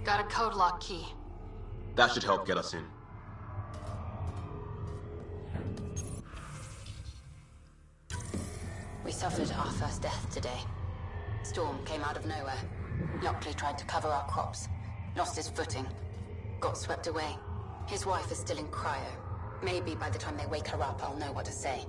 Got a code lock key. That should help get us in. We suffered our first death today. Storm came out of nowhere. Lockley tried to cover our crops. Lost his footing. Got swept away. His wife is still in cryo. Maybe by the time they wake her up, I'll know what to say.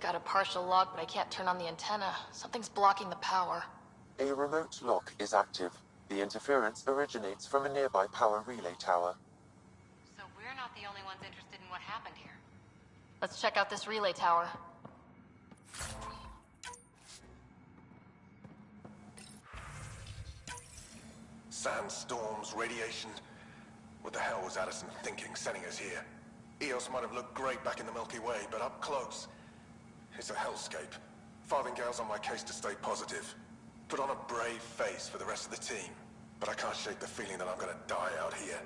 Got a partial lock, but I can't turn on the antenna. Something's blocking the power. A remote lock is active. The interference originates from a nearby power relay tower. So we're not the only ones interested in what happened here. Let's check out this relay tower. Sandstorms, radiation. What the hell was Addison thinking sending us here? Eos might have looked great back in the Milky Way, but up close, it's a hellscape. Farthingale's on my case to stay positive. Put on a brave face for the rest of the team, but I can't shake the feeling that I'm gonna die out here.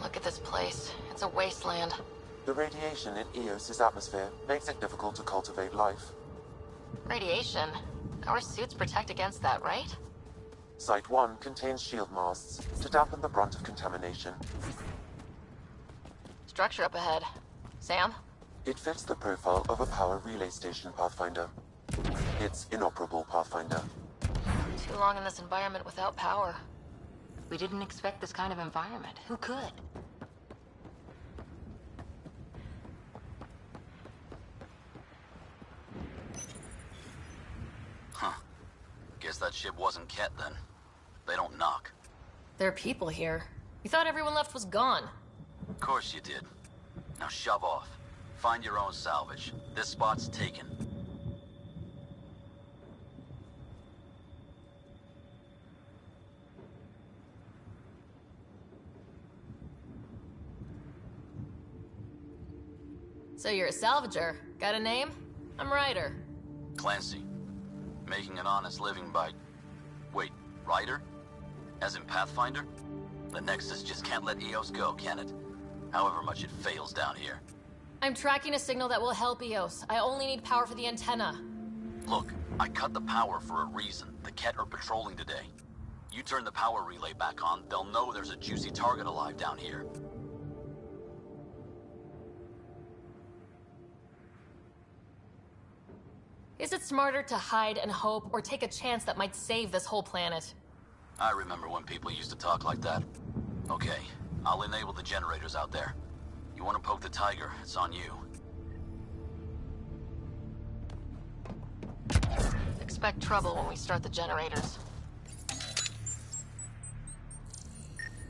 Look at this place. It's a wasteland. The radiation in Eos's atmosphere makes it difficult to cultivate life. Radiation? Our suits protect against that, right? Site 1 contains shield masts to dampen the brunt of contamination. Structure up ahead. Sam? It fits the profile of a power relay station, Pathfinder. It's inoperable, Pathfinder. Too long in this environment without power. We didn't expect this kind of environment. Who could? Huh. Guess that ship wasn't Ket then. They don't knock. There are people here. We thought everyone left was gone. Of course you did. Now shove off. Find your own salvage. This spot's taken. So you're a salvager. Got a name? I'm Ryder. Clancy. Making an honest living by... Wait, Ryder? As in Pathfinder? The Nexus just can't let Eos go, can it? However much it fails down here. I'm tracking a signal that will help Eos. I only need power for the antenna. Look, I cut the power for a reason. The Ket are patrolling today. You turn the power relay back on, they'll know there's a juicy target alive down here. Is it smarter to hide and hope, or take a chance that might save this whole planet? I remember when people used to talk like that. Okay, I'll enable the generators out there. You want to poke the tiger, it's on you. Expect trouble when we start the generators.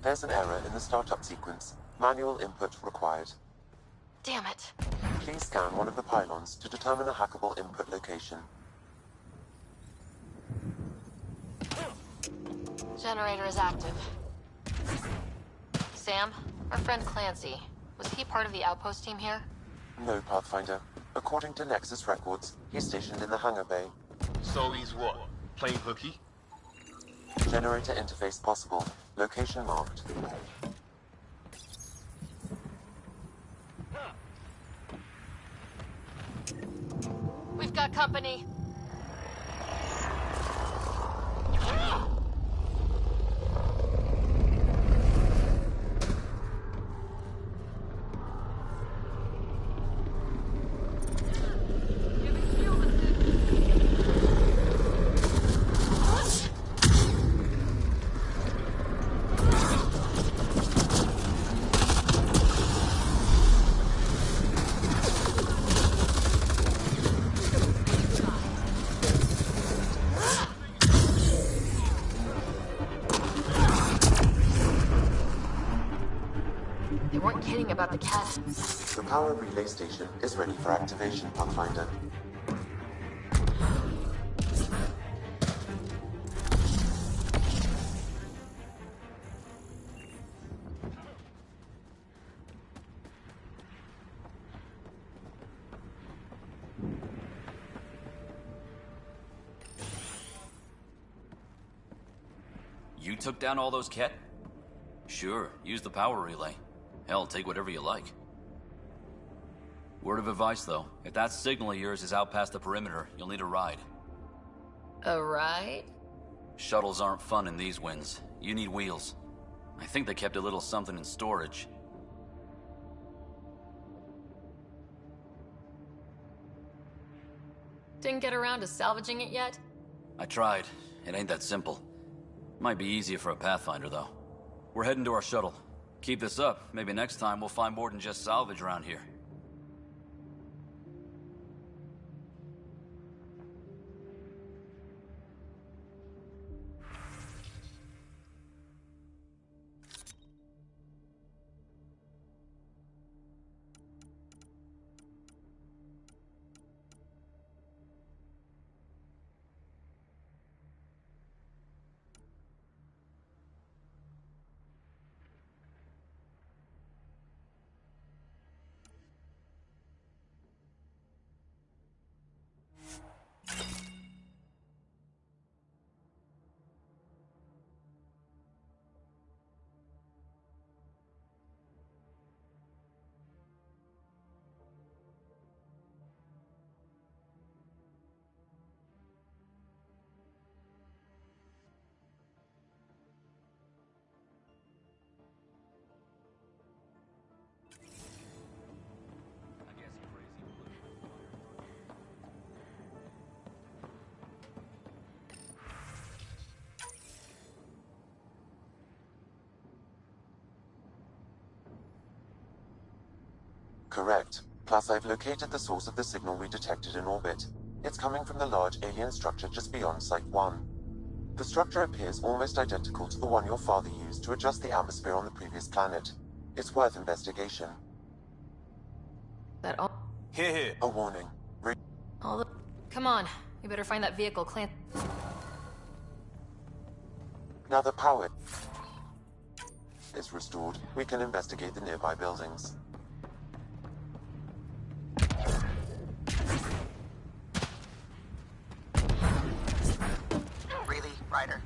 There's an error in the startup sequence. Manual input required. Damn it. Please scan one of the pylons to determine a hackable input location. Generator is active. Sam, our friend Clancy, was he part of the outpost team here? No, Pathfinder. According to Nexus records, he's stationed in the hangar bay. So he's what? Playing hooky? Generator interface possible. Location marked. We've got company. They weren't kidding about the cat. The power relay station is ready for activation, Pathfinder. You took down all those Ket? Sure, use the power relay. Hell, take whatever you like. Word of advice, though. If that signal of yours is out past the perimeter, you'll need a ride. A ride? Shuttles aren't fun in these winds. You need wheels. I think they kept a little something in storage. Didn't get around to salvaging it yet? I tried. It ain't that simple. Might be easier for a Pathfinder, though. We're heading to our shuttle. Keep this up. Maybe next time we'll find more than just salvage around here. Correct. Plus, I've located the source of the signal we detected in orbit. It's coming from the large alien structure just beyond Site 1. The structure appears almost identical to the one your father used to adjust the atmosphere on the previous planet. It's worth investigation. That all... Here, here. A warning. all the... Come on. We better find that vehicle, Clan... Now the power is restored, we can investigate the nearby buildings. Really, Ryder?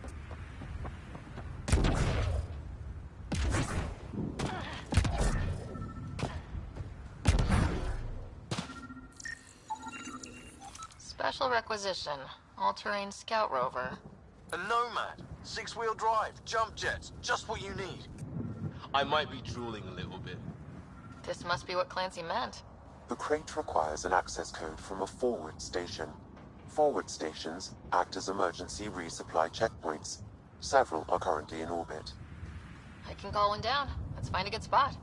Special requisition. All-terrain scout rover. A Nomad. 6-wheel drive, jump jets, just what you need. I might be drooling a little bit. This must be what Clancy meant. The crate requires an access code from a forward station. Forward stations act as emergency resupply checkpoints. Several are currently in orbit. I can call one down. Let's find a good spot.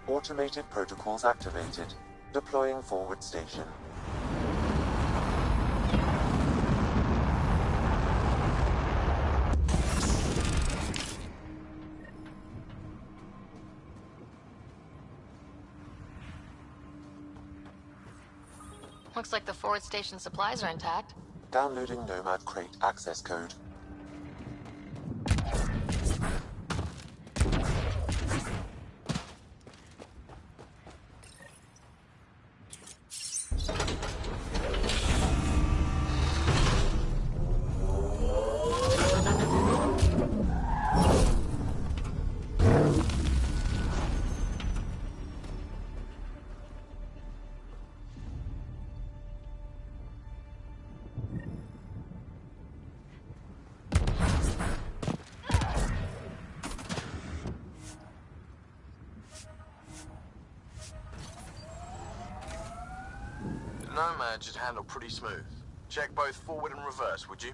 Automated protocols activated. Deploying forward station. Looks like the forward station supplies are intact. Downloading Nomad Crate access code. Nomad should handle pretty smooth. Check both forward and reverse, would you?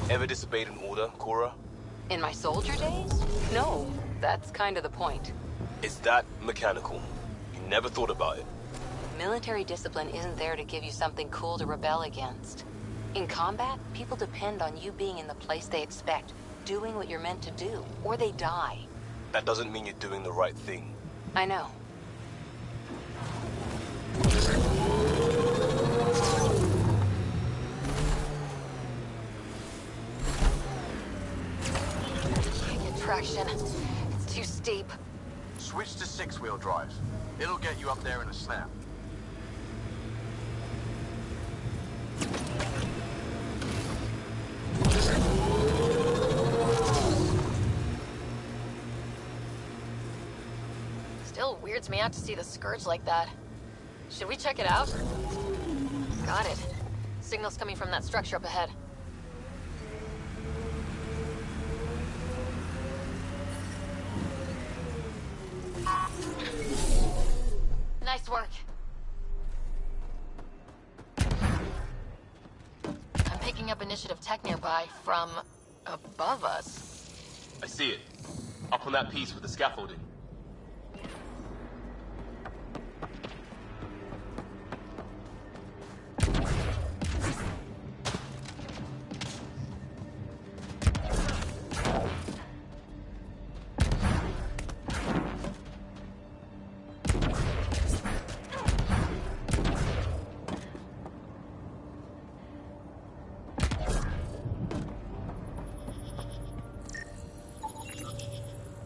Ever disobeyed an order, Cora? In my soldier days? No, that's kind of the point. It's that mechanical. You never thought about it. Military discipline isn't there to give you something cool to rebel against. In combat, people depend on you being in the place they expect, doing what you're meant to do, or they die. That doesn't mean you're doing the right thing. I know. Can't get traction. It's too steep. Switch to six-wheel drive. It'll get you up there in a snap. Still weirds me out to see the Scourge like that. Should we check it out? Got it. Signal's coming from that structure up ahead. Nice work. I'm picking up initiative tech nearby from above us. I see it. Up on that piece with the scaffolding.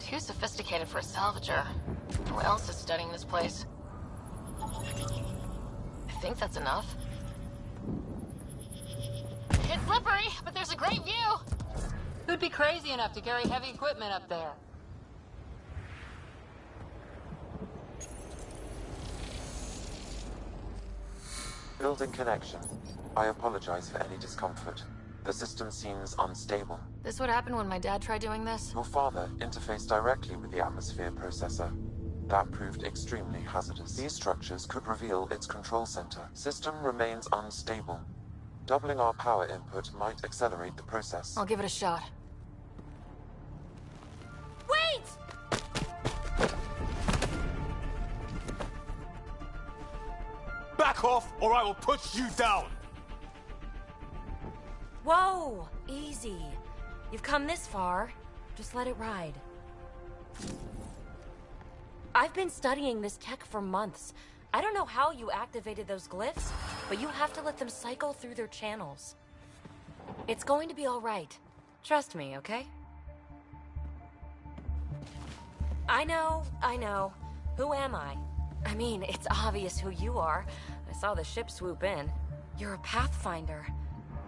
Too sophisticated for a salvager. Who else is studying this place? I think that's enough. It's slippery, but there's a great view! Who'd be crazy enough to carry heavy equipment up there? Building connection. I apologize for any discomfort. The system seems unstable. This would happen when my dad tried doing this? Your father interfaced directly with the atmosphere processor. That proved extremely hazardous. These structures could reveal its control center. System remains unstable. Doubling our power input might accelerate the process. I'll give it a shot. Wait! Back off, or I will put you down! Whoa! Easy. You've come this far. Just let it ride. I've been studying this tech for months. I don't know how you activated those glyphs, but you have to let them cycle through their channels. It's going to be all right. Trust me, okay? I know. Who am I? I mean, it's obvious who you are. I saw the ship swoop in. You're a Pathfinder.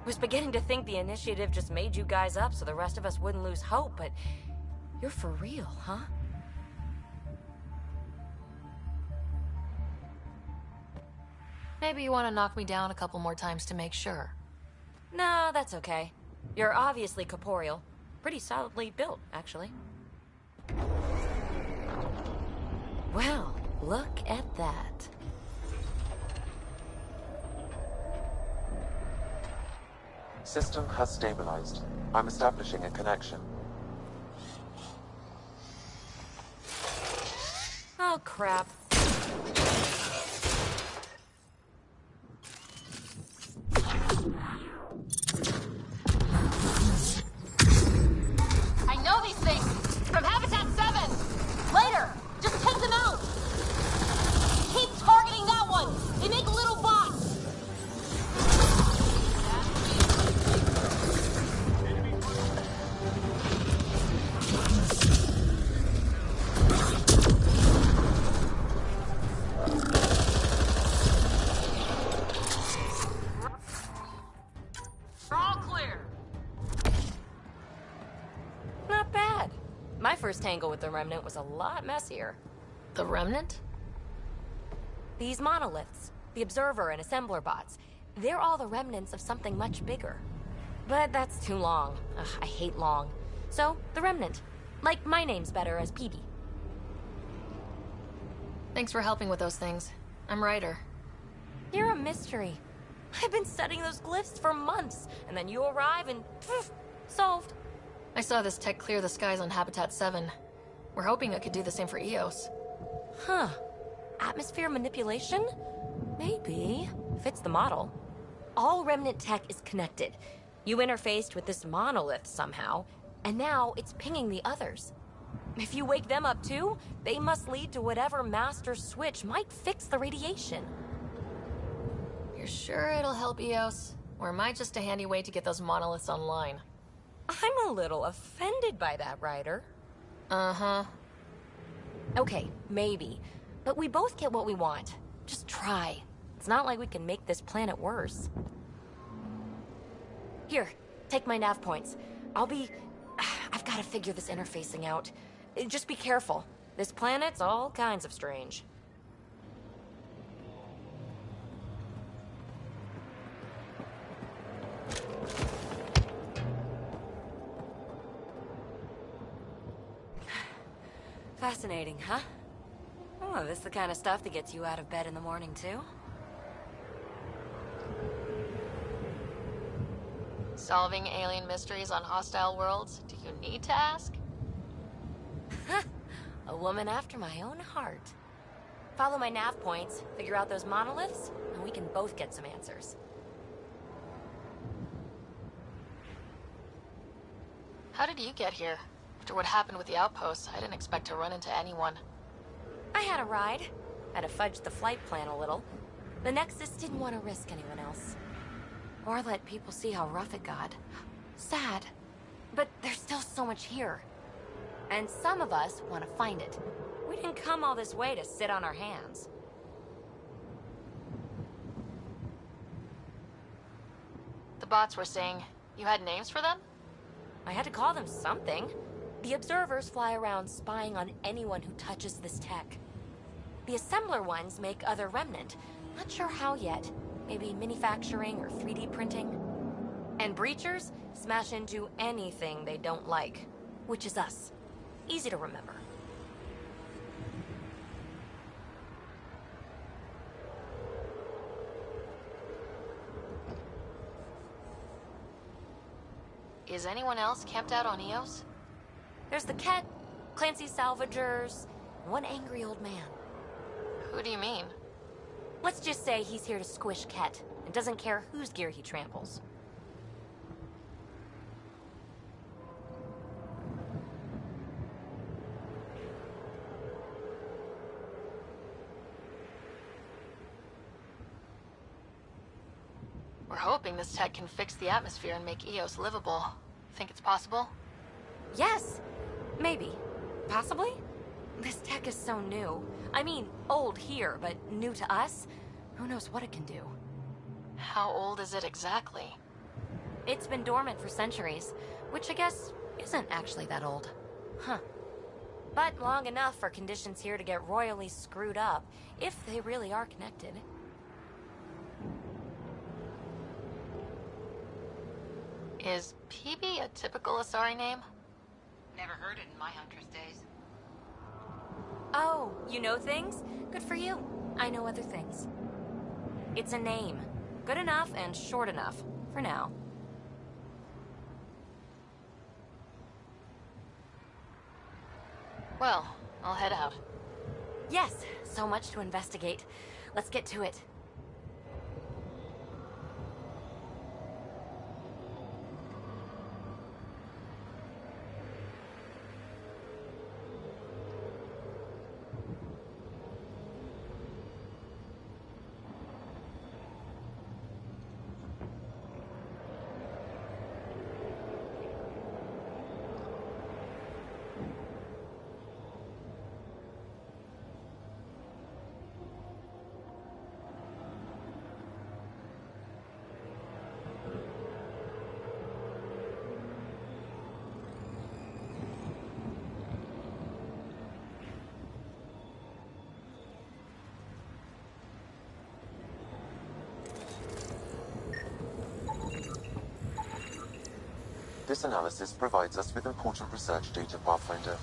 Was beginning to think the initiative just made you guys up so the rest of us wouldn't lose hope, but you're for real, huh? Maybe you want to knock me down a couple more times to make sure. No, that's okay. You're obviously corporeal. Pretty solidly built, actually. Well, look at that. System has stabilized. I'm establishing a connection. Oh, crap. I know these things! From Habitat 7! Later! Just take them out! Keep targeting that one! They make little bots! My first tangle with the Remnant was a lot messier. The Remnant? These monoliths, the Observer and Assembler bots, they're all the remnants of something much bigger. But that's too long. Ugh, I hate long. So, the Remnant. Like, my name's better as PB. Thanks for helping with those things. I'm Ryder. You're a mystery. I've been studying those glyphs for months, and then you arrive and poof, solved. I saw this tech clear the skies on Habitat 7. We're hoping it could do the same for Eos. Huh. Atmosphere manipulation? Maybe. Fits the model. All Remnant tech is connected. You interfaced with this monolith somehow, and now it's pinging the others. If you wake them up too, they must lead to whatever master switch might fix the radiation. You're sure it'll help Eos? Or am I just a handy way to get those monoliths online? I'm a little offended by that, Ryder. Uh-huh. Okay, maybe. But we both get what we want. Just try. It's not like we can make this planet worse. Here, take my nav points. I've got to figure this interfacing out. Just be careful. This planet's all kinds of strange. Fascinating, huh? Oh, this is the kind of stuff that gets you out of bed in the morning, too? Solving alien mysteries on hostile worlds? Do you need to ask? A woman after my own heart. Follow my nav points, figure out those monoliths, and we can both get some answers. How did you get here? After what happened with the outposts, I didn't expect to run into anyone. I had a ride. Had to fudge the flight plan a little. The Nexus didn't want to risk anyone else. Or let people see how rough it got. Sad. But there's still so much here. And some of us want to find it. We didn't come all this way to sit on our hands. The bots were saying you had names for them? I had to call them something. The Observers fly around spying on anyone who touches this tech. The Assembler ones make other Remnant. Not sure how yet. Maybe manufacturing or 3D printing. And breachers smash into anything they don't like, which is us. Easy to remember. Is anyone else camped out on Eos? There's the Ket, Clancy's salvagers, and one angry old man. Who do you mean? Let's just say he's here to squish Ket, and doesn't care whose gear he tramples. We're hoping this tech can fix the atmosphere and make Eos livable. Think it's possible? Yes, maybe. Possibly? This tech is so new. I mean, old here, but new to us? Who knows what it can do? How old is it exactly? It's been dormant for centuries, which I guess isn't actually that old. Huh. But long enough for conditions here to get royally screwed up, if they really are connected. Is PB a typical Asari name? Never heard it in my Huntress days. Oh, you know things? Good for you. I know other things. It's a name. Good enough and short enough. For now. Well, I'll head out. Yes, so much to investigate. Let's get to it. This analysis provides us with important research data, Pathfinder.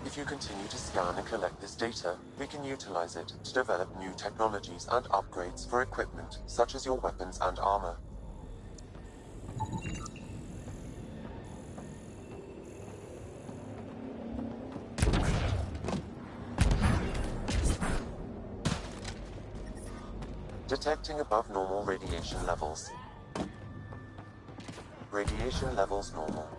If you continue to scan and collect this data, we can utilize it to develop new technologies and upgrades for equipment, such as your weapons and armor. Detecting above normal radiation levels. Radiation levels normal.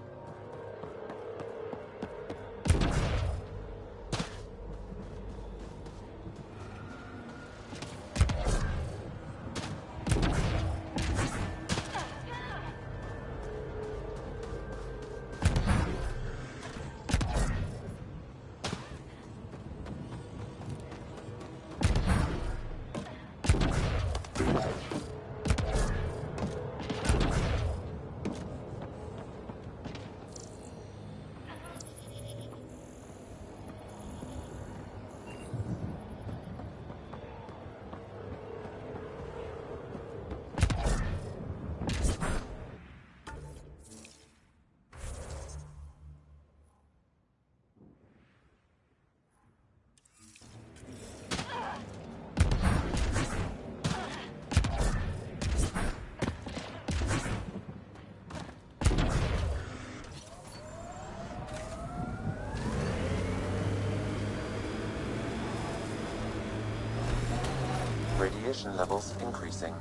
Radiation levels increasing.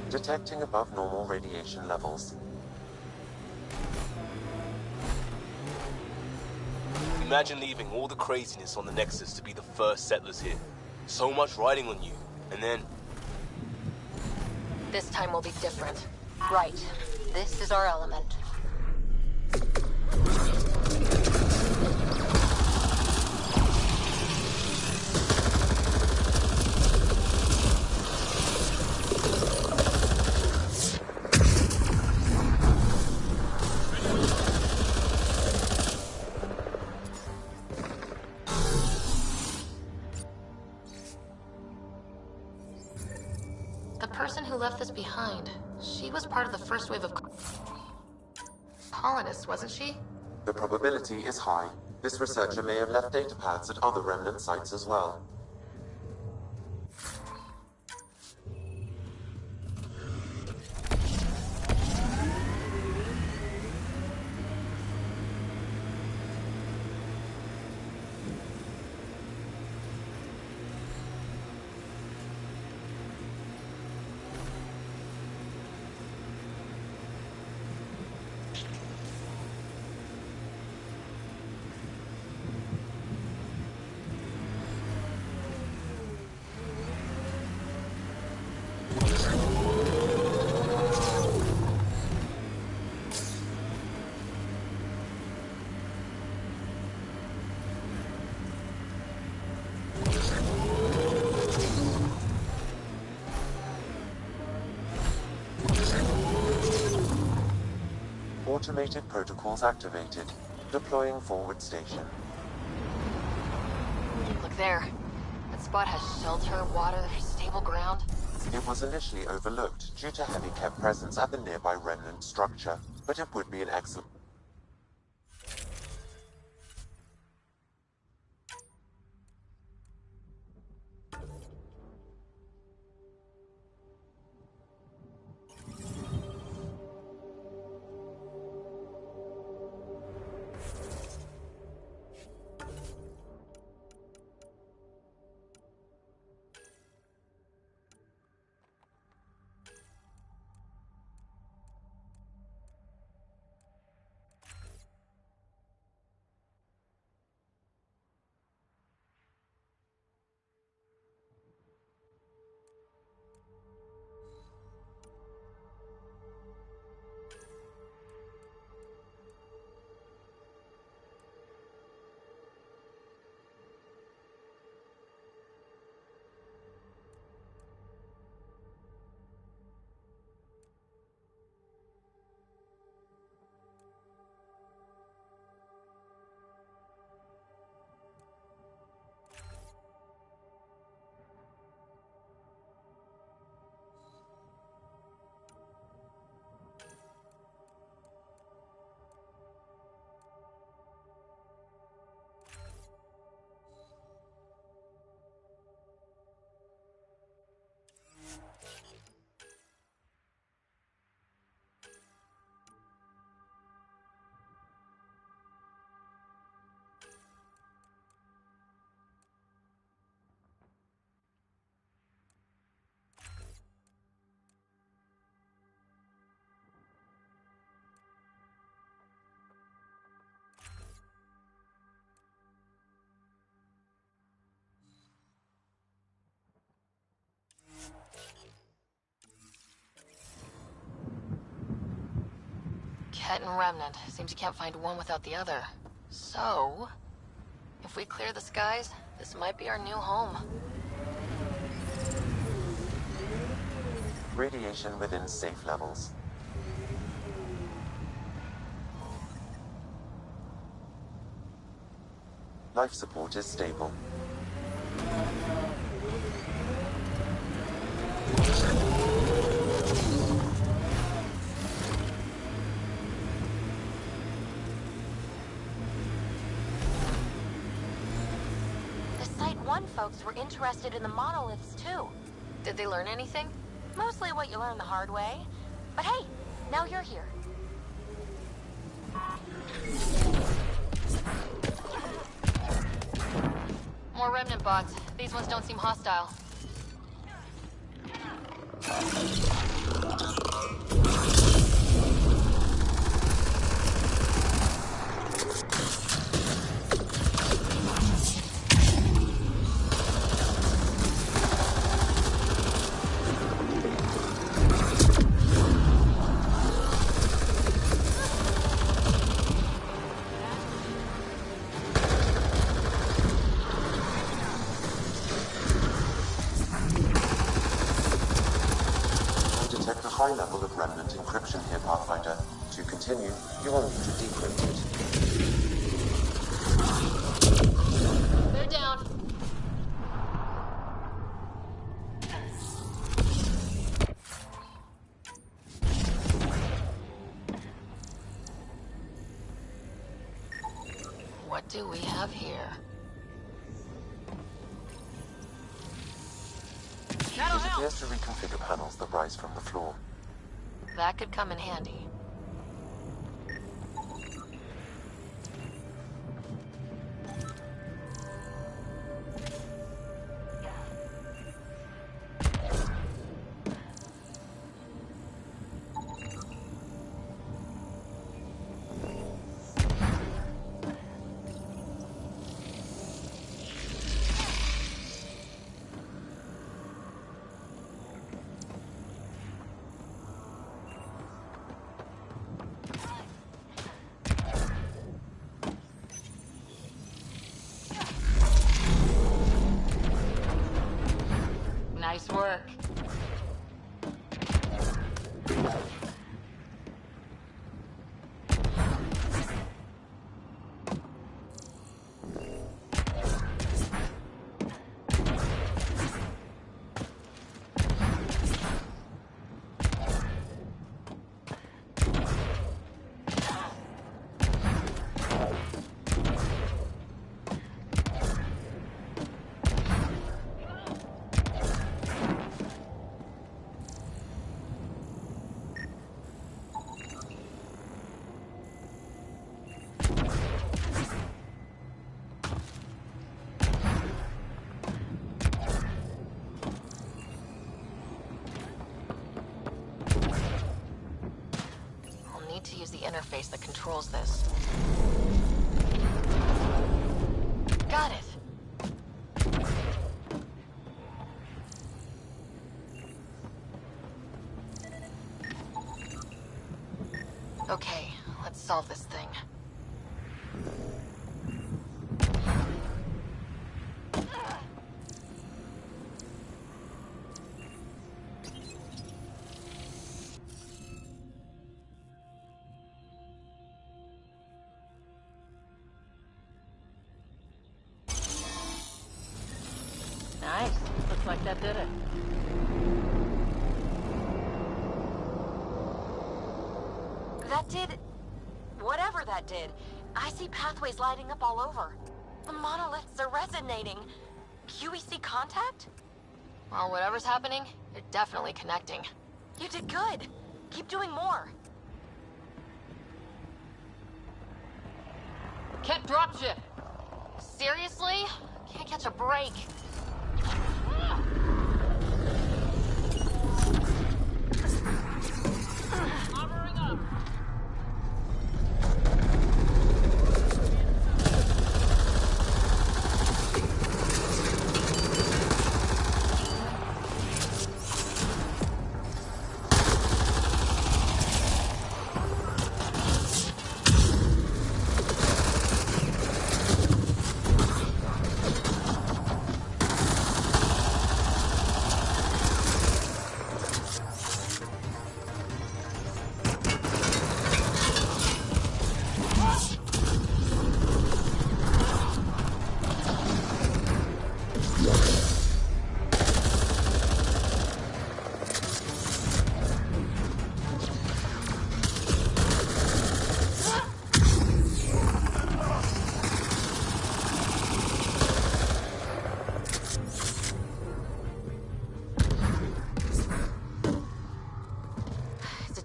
Detecting above normal radiation levels. Imagine leaving all the craziness on the Nexus to be the first settlers here. So much riding on you, and then... This time will be different. Right. This is our element. The person who left this behind, she was part of the first wave of colonists, wasn't she? The probability is high. This researcher may have left data pads at other remnant sites as well. Automated protocols activated. Deploying forward station. Look there. That spot has shelter, water, stable ground. It was initially overlooked due to heavy kept presence at the nearby remnant structure, but it would be an excellent... Ket and Remnant. Seems you can't find one without the other. So, if we clear the skies, this might be our new home. Radiation within safe levels. Life support is stable. Folks were interested in the monoliths too. Did they learn anything? Mostly what you learn the hard way. But hey, now you're here. More remnant bots. These ones don't seem hostile. high level of remnant encryption here, Pathfinder. To continue, you will need to decrypt it. They're down. What do we have here? It appears to reconfigure panels that rise from the floor. That could come in handy. Nice work. To use the interface that controls this. Got it. Okay, let's solve this thing. Nice. Looks like that did it. That did... whatever that did. I see pathways lighting up all over. The monoliths are resonating. QEC contact? Well, whatever's happening, they're definitely connecting. You did good. Keep doing more. Can't dropship. Seriously? Can't catch a break. Armoring up.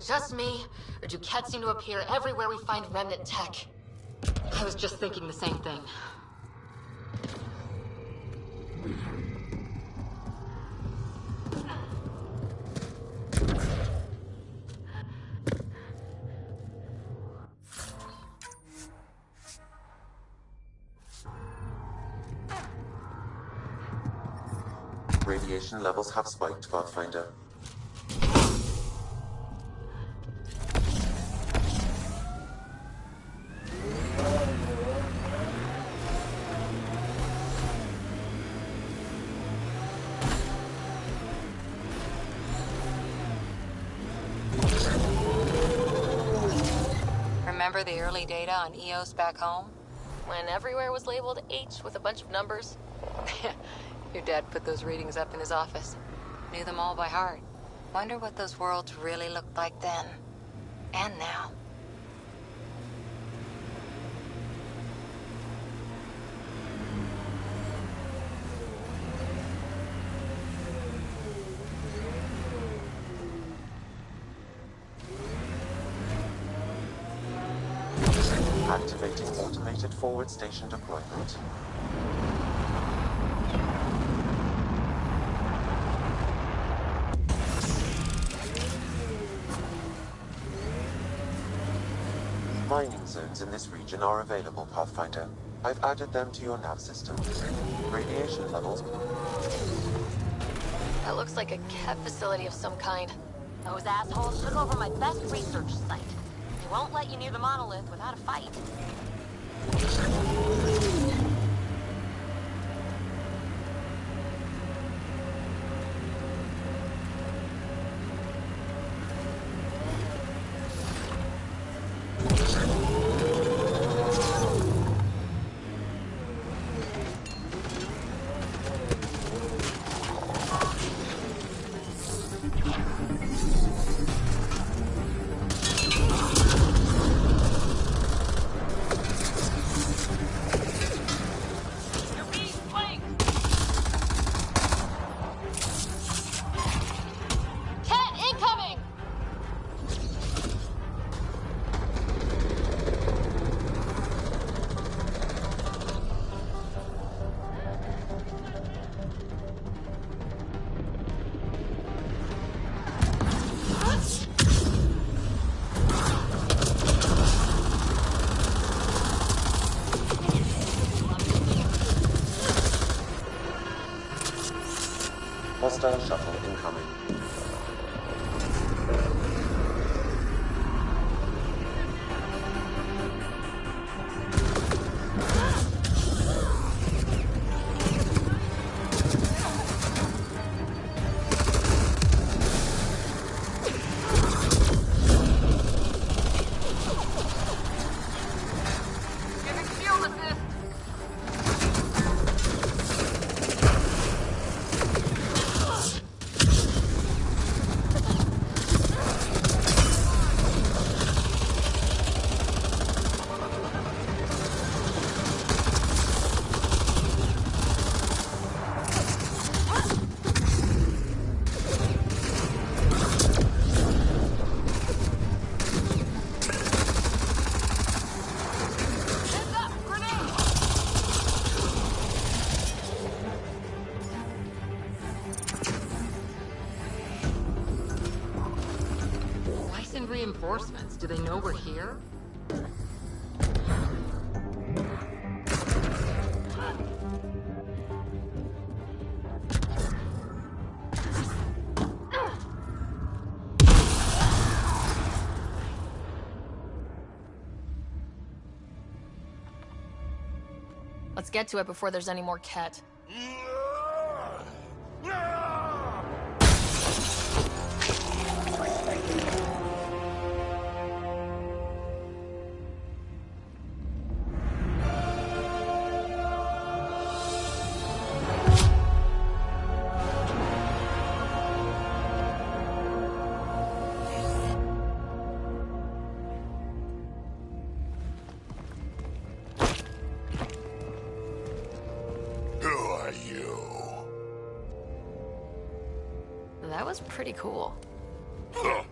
Just me, or do cats seem to appear everywhere we find remnant tech? I was just thinking the same thing. Radiation levels have spiked, Pathfinder. Remember the early data on EOS back home? When everywhere was labeled H with a bunch of numbers. Your dad put those readings up in his office. Knew them all by heart. Wonder what those worlds really looked like then. And now. Activating automated forward station deployment. Mining zones in this region are available, Pathfinder. I've added them to your nav system. Radiation levels. That looks like a Ket facility of some kind. Those assholes took over my best research site. They won't let you near the monolith without a fight. Hostile shuttle incoming. Reinforcements? Do they know we're here? Let's get to it before there's any more Ket. That was pretty cool. Huh.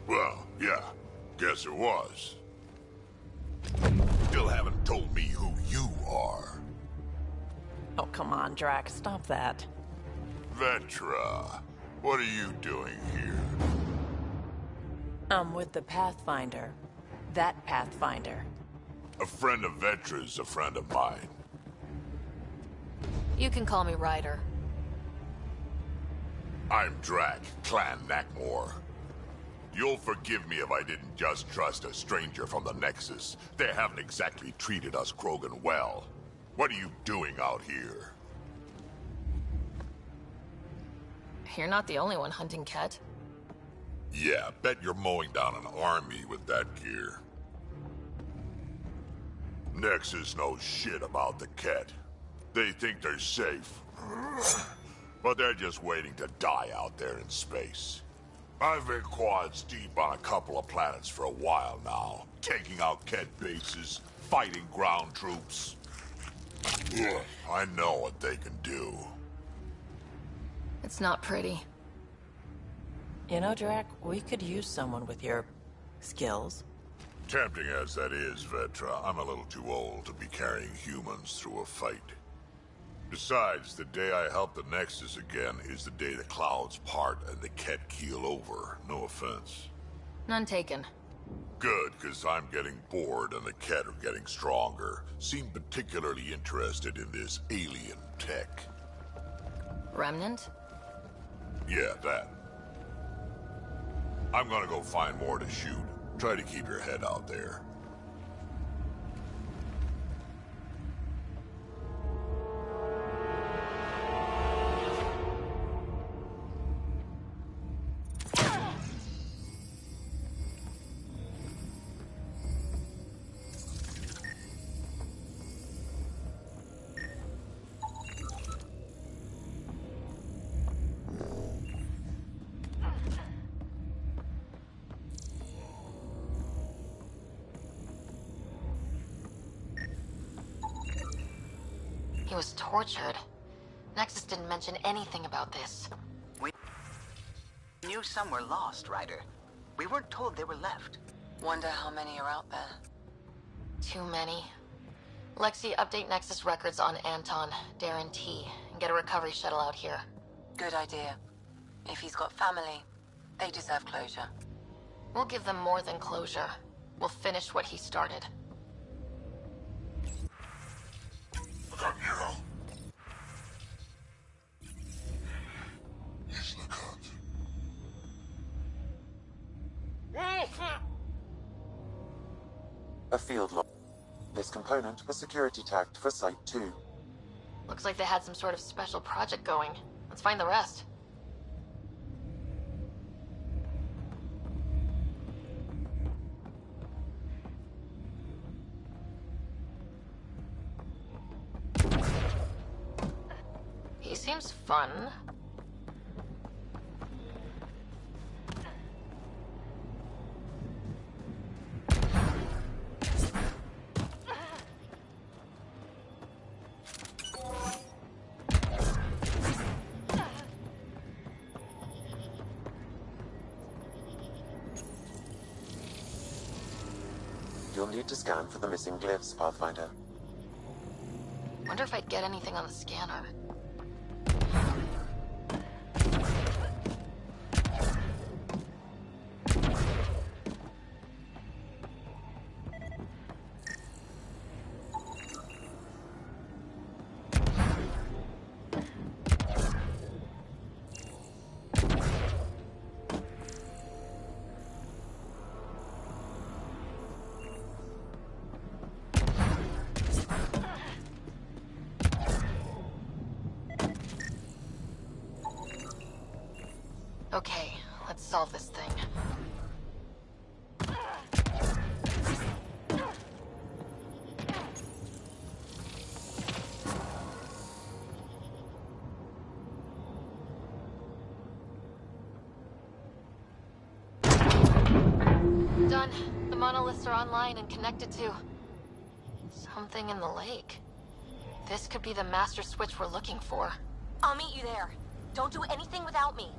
Well, yeah. Guess it was. Still haven't told me who you are. Oh, come on, Drax. Stop that. Vetra, what are you doing here? I'm with the Pathfinder. That Pathfinder. A friend of Vetra's a friend of mine. You can call me Ryder. I'm Drac, Clan Nakmor. You'll forgive me if I didn't just trust a stranger from the Nexus. They haven't exactly treated us Krogan well. What are you doing out here? You're not the only one hunting Ket. Yeah, bet you're mowing down an army with that gear. Nexus knows shit about the Ket. They think they're safe. But they're just waiting to die out there in space. I've been quads deep on a couple of planets for a while now, taking out Ket bases, fighting ground troops. Ugh, I know what they can do. It's not pretty. You know, Drac, we could use someone with your skills. Tempting as that is, Vetra, I'm a little too old to be carrying humans through a fight. Besides, the day I help the Nexus again is the day the clouds part and the Ket keel over. No offense. None taken. Good, because I'm getting bored and the Ket are getting stronger. Seem particularly interested in this alien tech. Remnant? Yeah, that. I'm gonna go find more to shoot. Try to keep your head out there. He was tortured. Nexus didn't mention anything about this. We knew some were lost, Ryder. We weren't told they were left. Wonder how many are out there. Too many. Lexi, update Nexus records on Anton, Darren T, and get a recovery shuttle out here. Good idea. If he's got family, they deserve closure. We'll give them more than closure. We'll finish what he started. I got Hero. He's the cut. A field log. This component was security tagged for Site 2. Looks like they had some sort of special project going. Let's find the rest. He seems fun. You'll need to scan for the missing glyphs, Pathfinder. Wonder if I'd get anything on the scanner. Okay, let's solve this thing. Done. The monoliths are online and connected to something in the lake. This could be the master switch we're looking for. I'll meet you there. Don't do anything without me.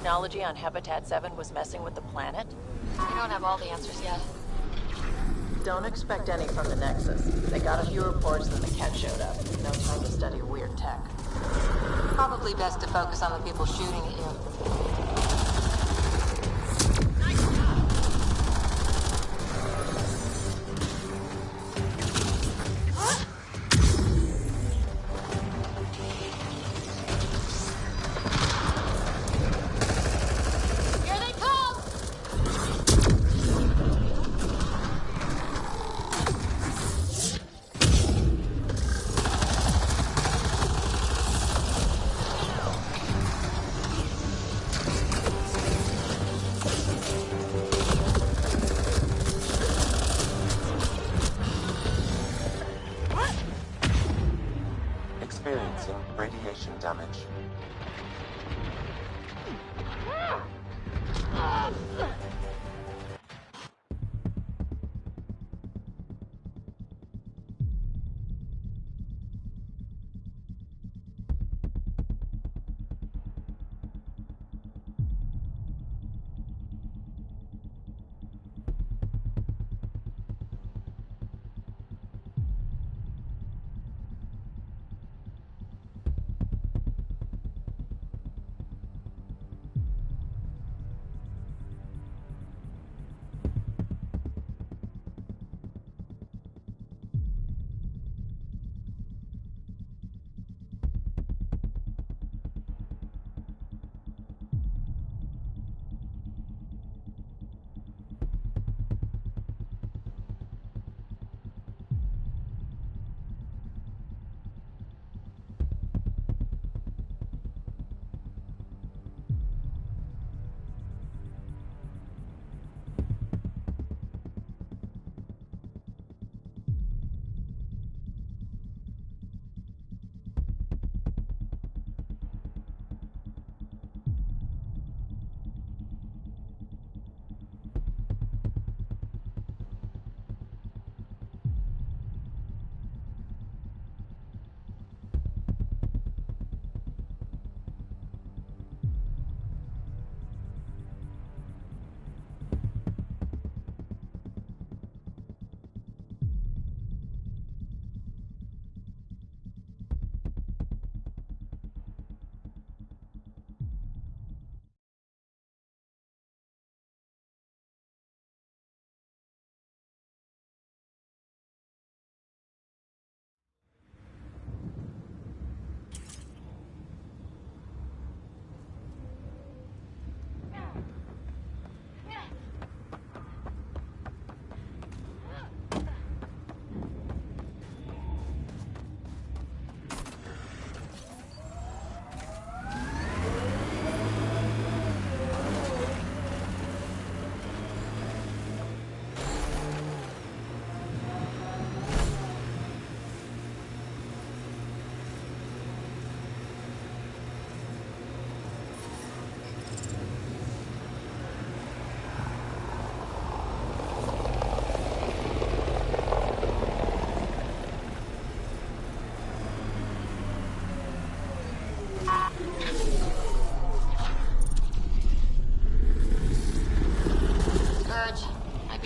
technology on Habitat 7 was messing with the planet? We don't have all the answers yet. Don't expect any from the Nexus. They got a few reports, then the Cat showed up. No time to study weird tech. Probably best to focus on the people shooting at you. Here they come! Experiencing radiation damage.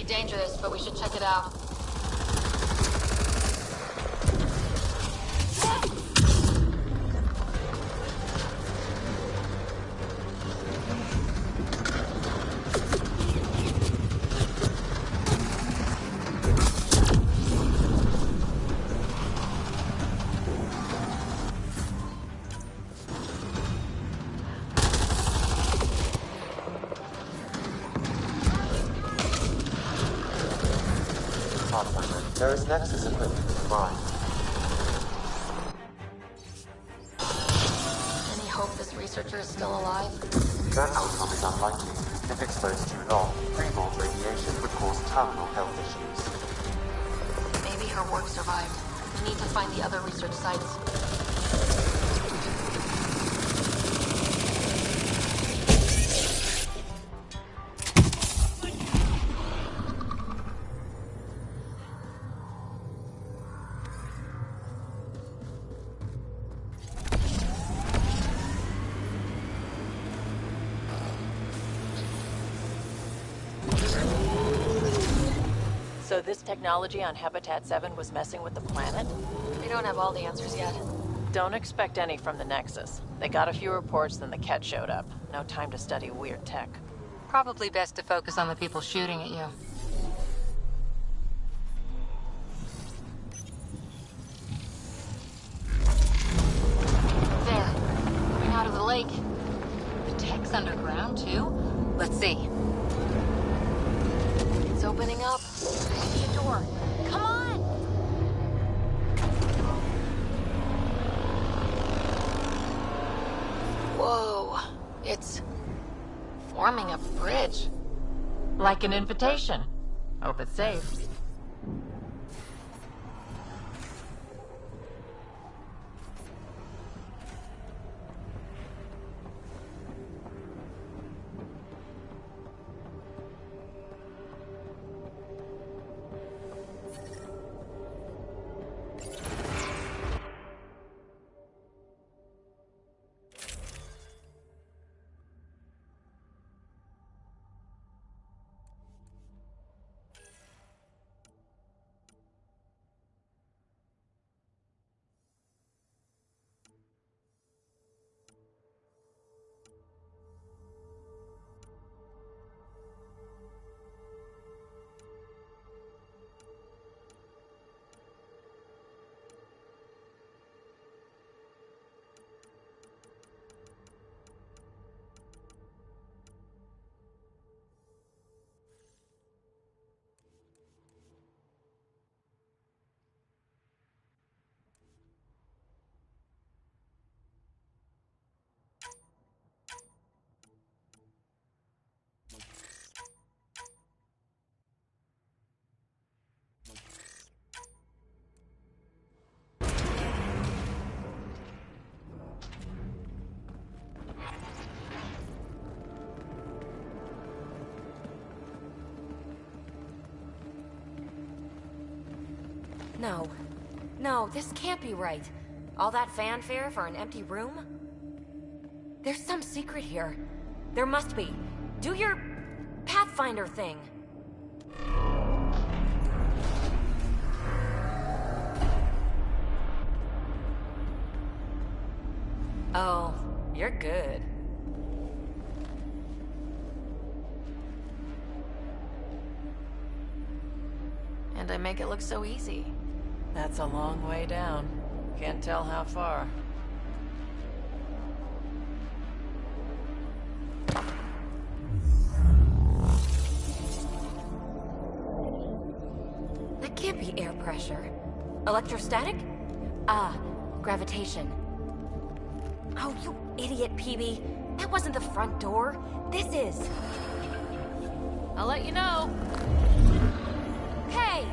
dangerous, but we should check it out. There is Nexus equipment nearby. Any hope this researcher is still alive? That outcome is unlikely. If exposed too long, pre-bolt radiation would cause terminal health issues. Maybe her work survived. We need to find the other research sites. So this technology on Habitat 7 was messing with the planet? We don't have all the answers yet. Don't expect any from the Nexus. They got a few reports, then the Ket showed up. No time to study weird tech. Probably best to focus on the people shooting at you. There. Coming out of the lake. The tech's underground, too? Let's see. It's opening up. I see a door. Come on! Whoa. It's forming a bridge. Like an invitation. Hope it's safe. No. No, this can't be right. All that fanfare for an empty room? There's some secret here. There must be. Do your Pathfinder thing. Oh, you're good. And I make it look so easy. That's a long way down. Can't tell how far. That can't be air pressure. Electrostatic? Ah, gravitation. Oh, you idiot, PB. That wasn't the front door. This is. I'll let you know. Hey!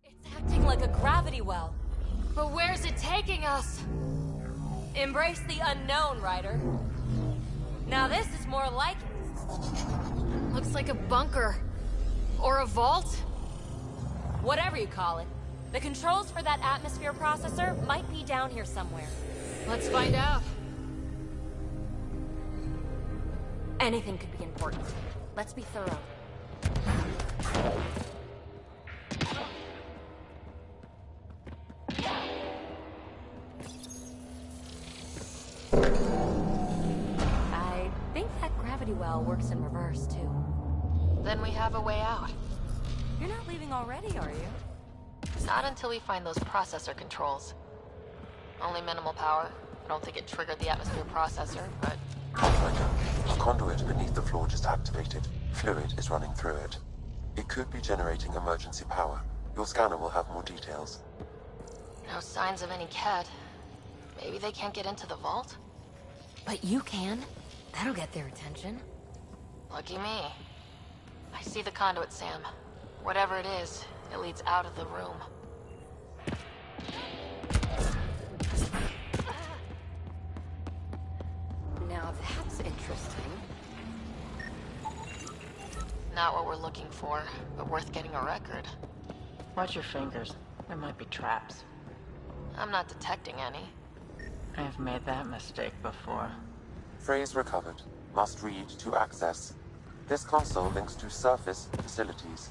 It's acting like a gravity well. But where's it taking us? Embrace the unknown, Ryder. Now this is more like it. Looks like a bunker. Or a vault? Whatever you call it. The controls for that atmosphere processor might be down here somewhere. Let's find out. Anything could be important. Let's be thorough. I think that gravity well works in reverse, too. Then we have a way out. You're not leaving already, are you? Not until we find those processor controls. Only minimal power. I don't think it triggered the atmosphere processor, but... Ryder, a conduit beneath the floor just activated. Fluid is running through it. It could be generating emergency power. Your scanner will have more details. No signs of any Ket. Maybe they can't get into the vault? But you can. That'll get their attention. Lucky me. I see the conduit, Sam. Whatever it is, It leads out of the room. Now that's interesting. Not what we're looking for, but worth getting a record. Watch your fingers. There might be traps. I'm not detecting any. I've made that mistake before. Phrase recovered. Must read to access. This console links to surface facilities.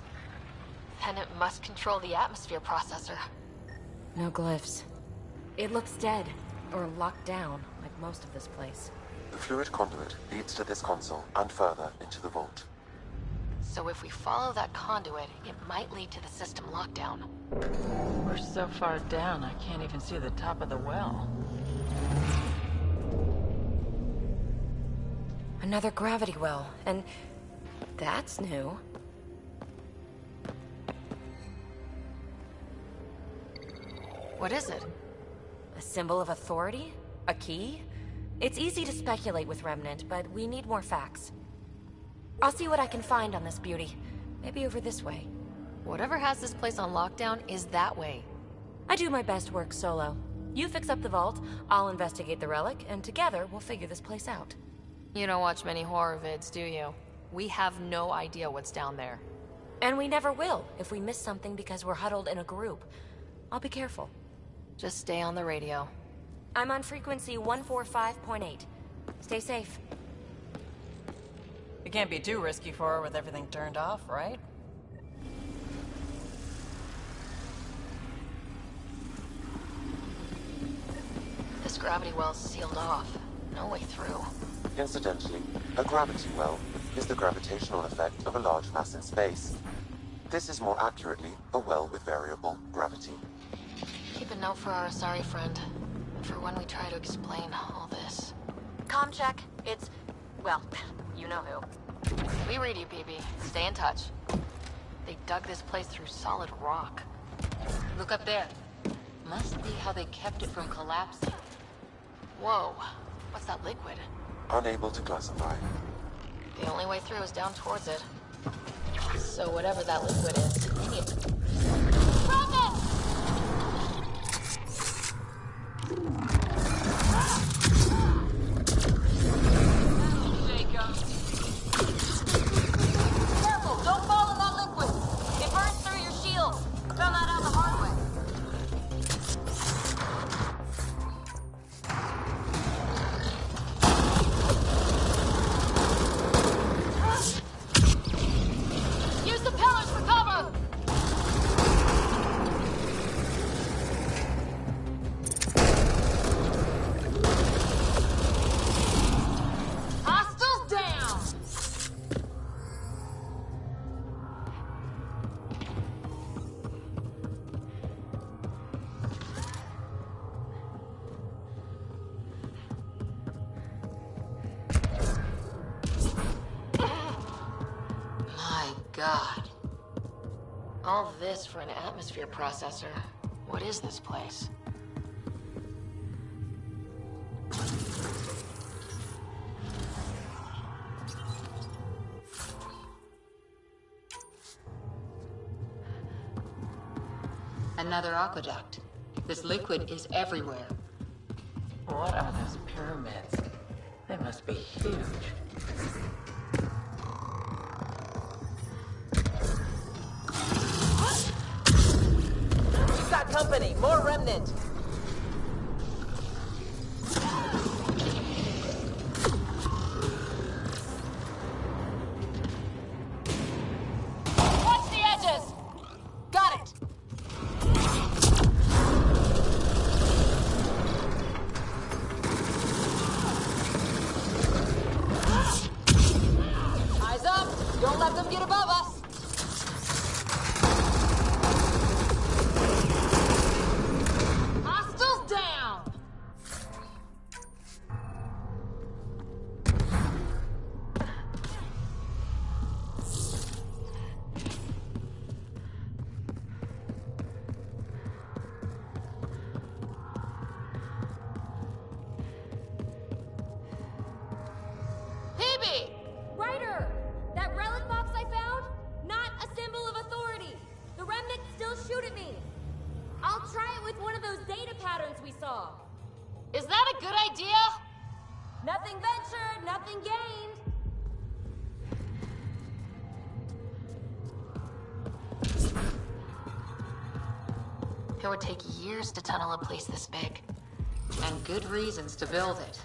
And it must control the atmosphere processor. No glyphs. It looks dead, or locked down, like most of this place. The fluid conduit leads to this console and further into the vault. So if we follow that conduit, it might lead to the system lockdown. We're so far down, I can't even see the top of the well. Another gravity well, and that's new. What is it? A symbol of authority? A key? It's easy to speculate with Remnant, but we need more facts. I'll see what I can find on this beauty. Maybe over this way. Whatever has this place on lockdown is that way. I do my best work solo. You fix up the vault, I'll investigate the relic, and together we'll figure this place out. You don't watch many horror vids, do you? We have no idea what's down there. And we never will if we miss something because we're huddled in a group. I'll be careful. Just stay on the radio. I'm on frequency 145.8. Stay safe. It can't be too risky for her with everything turned off, right? This gravity well's sealed off. No way through. Incidentally, a gravity well is the gravitational effect of a large mass in space. This is more accurately a well with variable gravity. Keep a note for our Asari friend. For when we try to explain all this. Comm check. It's... well, you know who. We read you, BB. Stay in touch. They dug this place through solid rock. Look up there. Must be how they kept it from collapsing. Whoa. What's that liquid? Unable to classify. The only way through is down towards it. So whatever that liquid is, maybe it's... Careful! Don't fall in that liquid! It burns through your shield! Found that out the hard way. Use the pillars for cover! Hostiles down! My God. All this for an atmosphere processor. What is this place? Another aqueduct. This liquid is everywhere. What are those pyramids? They must be huge. We've got company! More remnant! Watch the edges! Got it! Eyes up! Don't let them get above us! one of those data patterns we saw. Is that a good idea? Nothing ventured, nothing gained. It would take years to tunnel a place this big. And good reasons to build it.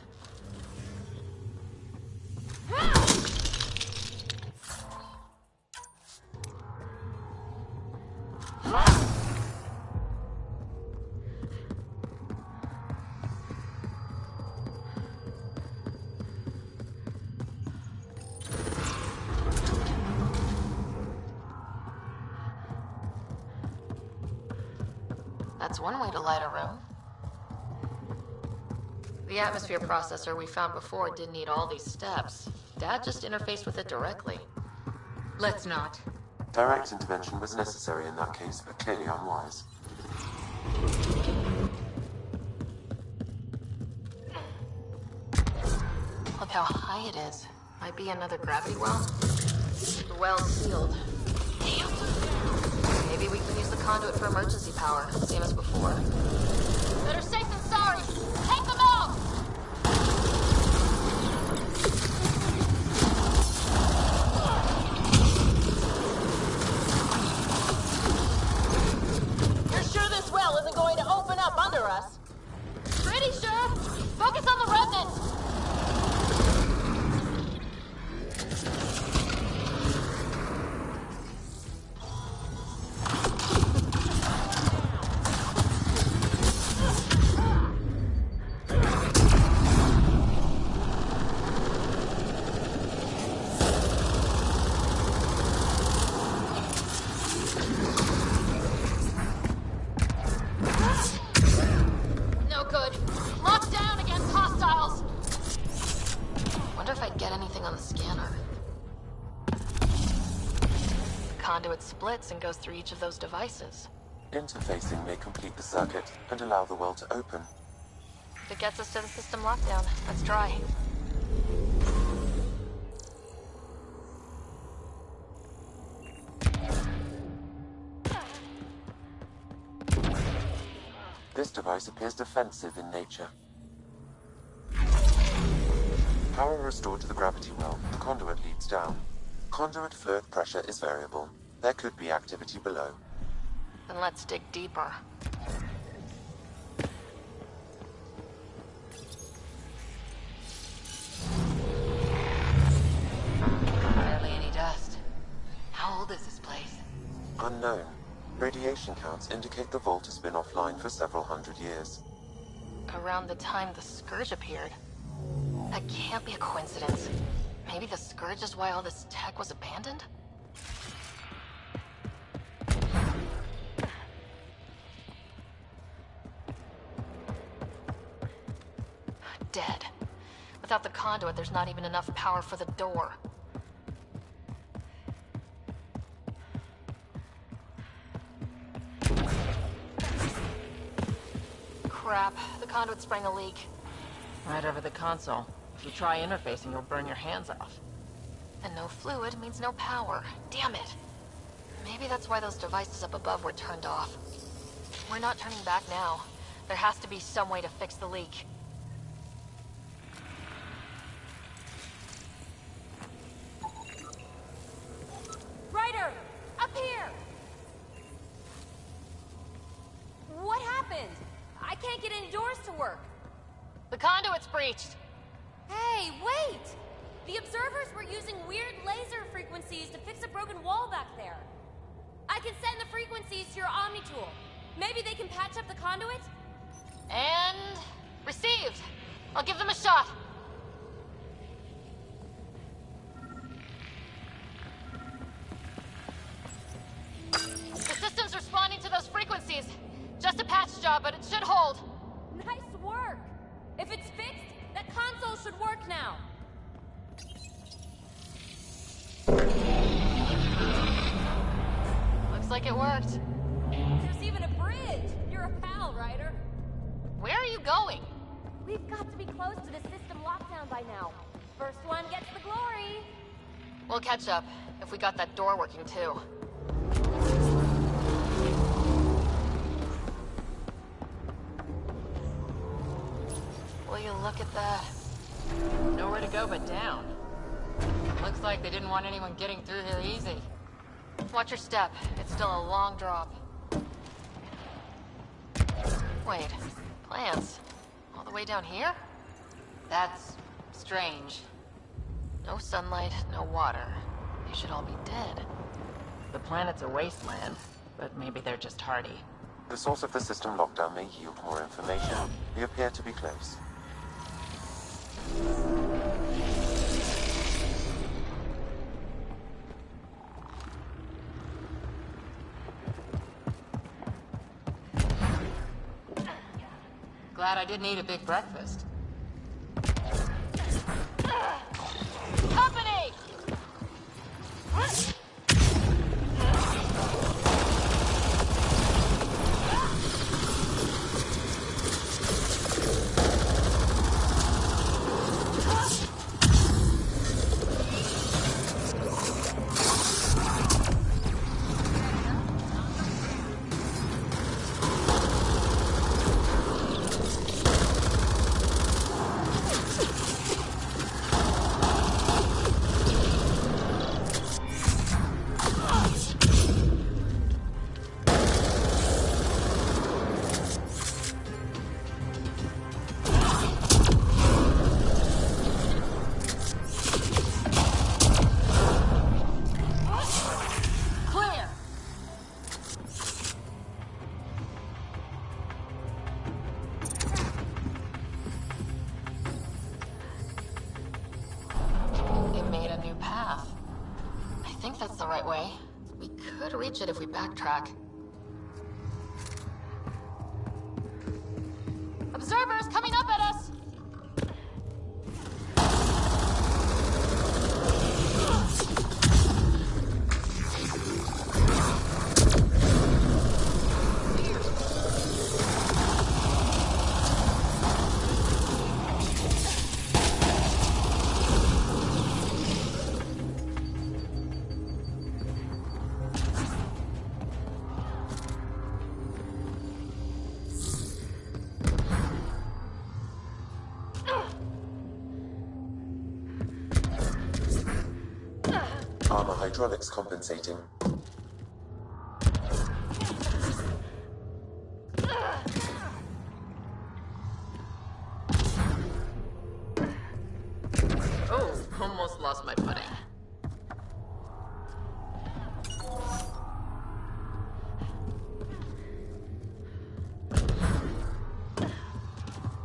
That's one way to light a room. The atmosphere processor we found before didn't need all these steps. Dad just interfaced with it directly. Let's not. Direct intervention was necessary in that case, but clearly unwise. Look how high it is. Might be another gravity well. The well's sealed. Damn. Maybe we can use the conduit for emergency power, same as before. Better safe than sorry. Take them out! You're sure this well isn't going to open up under us? Pretty sure. Focus on the remnant. Conduit splits and goes through each of those devices. Interfacing may complete the circuit and allow the well to open. If it gets us to the system lockdown, let's try. This device appears defensive in nature. Power restored to the gravity well. The conduit leads down. Conduit fluid pressure is variable. There could be activity below. Then let's dig deeper. Barely any dust. How old is this place? Unknown. Radiation counts indicate the vault has been offline for several hundred years. Around the time the Scourge appeared. That can't be a coincidence. Maybe the Scourge is why all this tech was abandoned? Dead. Without the conduit, there's not even enough power for the door. Crap. The conduit sprang a leak. Right over the console. If you try interfacing, you'll burn your hands off. And no fluid means no power. Damn it. Maybe that's why those devices up above were turned off. We're not turning back now. There has to be some way to fix the leak. Ryder! Up here! What happened? I can't get any doors to work. The conduit's breached. Hey, wait! The observers were using weird laser frequencies to fix a broken wall back there. I can send the frequencies to your Omni tool. Maybe they can patch up the conduit? And... received. I'll give them a shot. The system's responding to those frequencies. Just a patch job, but it should hold. Nice work! If it's fixed, that console should work now. Looks like it worked. There's even a bridge! You're a pal, Ryder. Where are you going? We've got to be close to the system lockdown by now. First one gets the glory. We'll catch up, if we got that door working too. you look at that? Nowhere to go but down. Looks like they didn't want anyone getting through here easy. Watch your step. It's still a long drop. Wait, plants? All the way down here? That's strange. No sunlight, no water. They should all be dead. The planet's a wasteland, but maybe they're just hardy. The source of the system lockdown may yield more information. We appear to be close. Glad I didn't eat a big breakfast. Company! That's the right way. We could reach it if we backtrack. Observers coming up at us! Armor hydraulics compensating. Oh, almost lost my footing.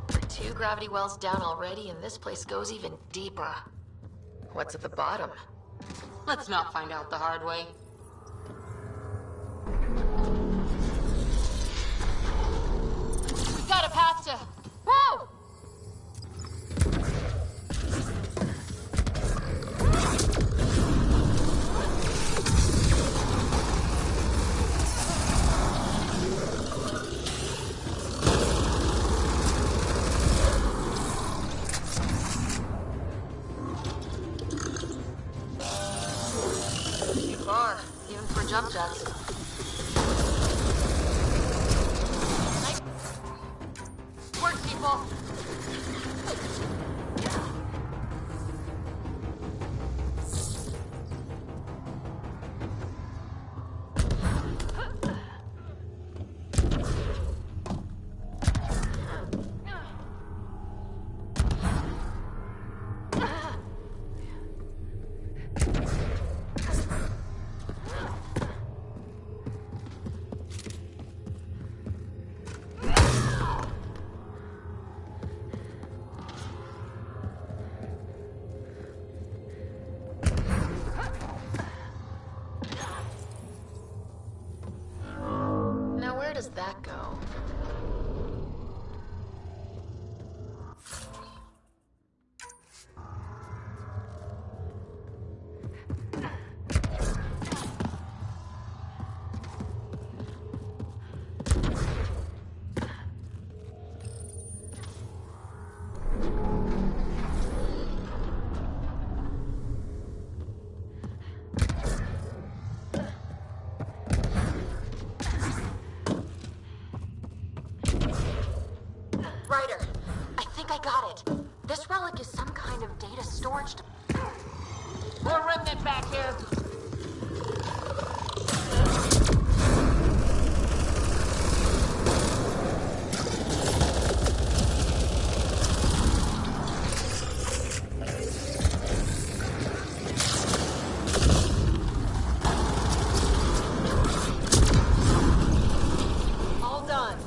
We're 2 gravity wells down already, and this place goes even deeper. What's at the bottom? Let's not find out the hard way. We've got a path to... Whoa! Too far, even for jump jets. Nice work, people. Now where does that go? Ryder, I think I got it. This relic is some kind of data storage. More remnant back here. All done.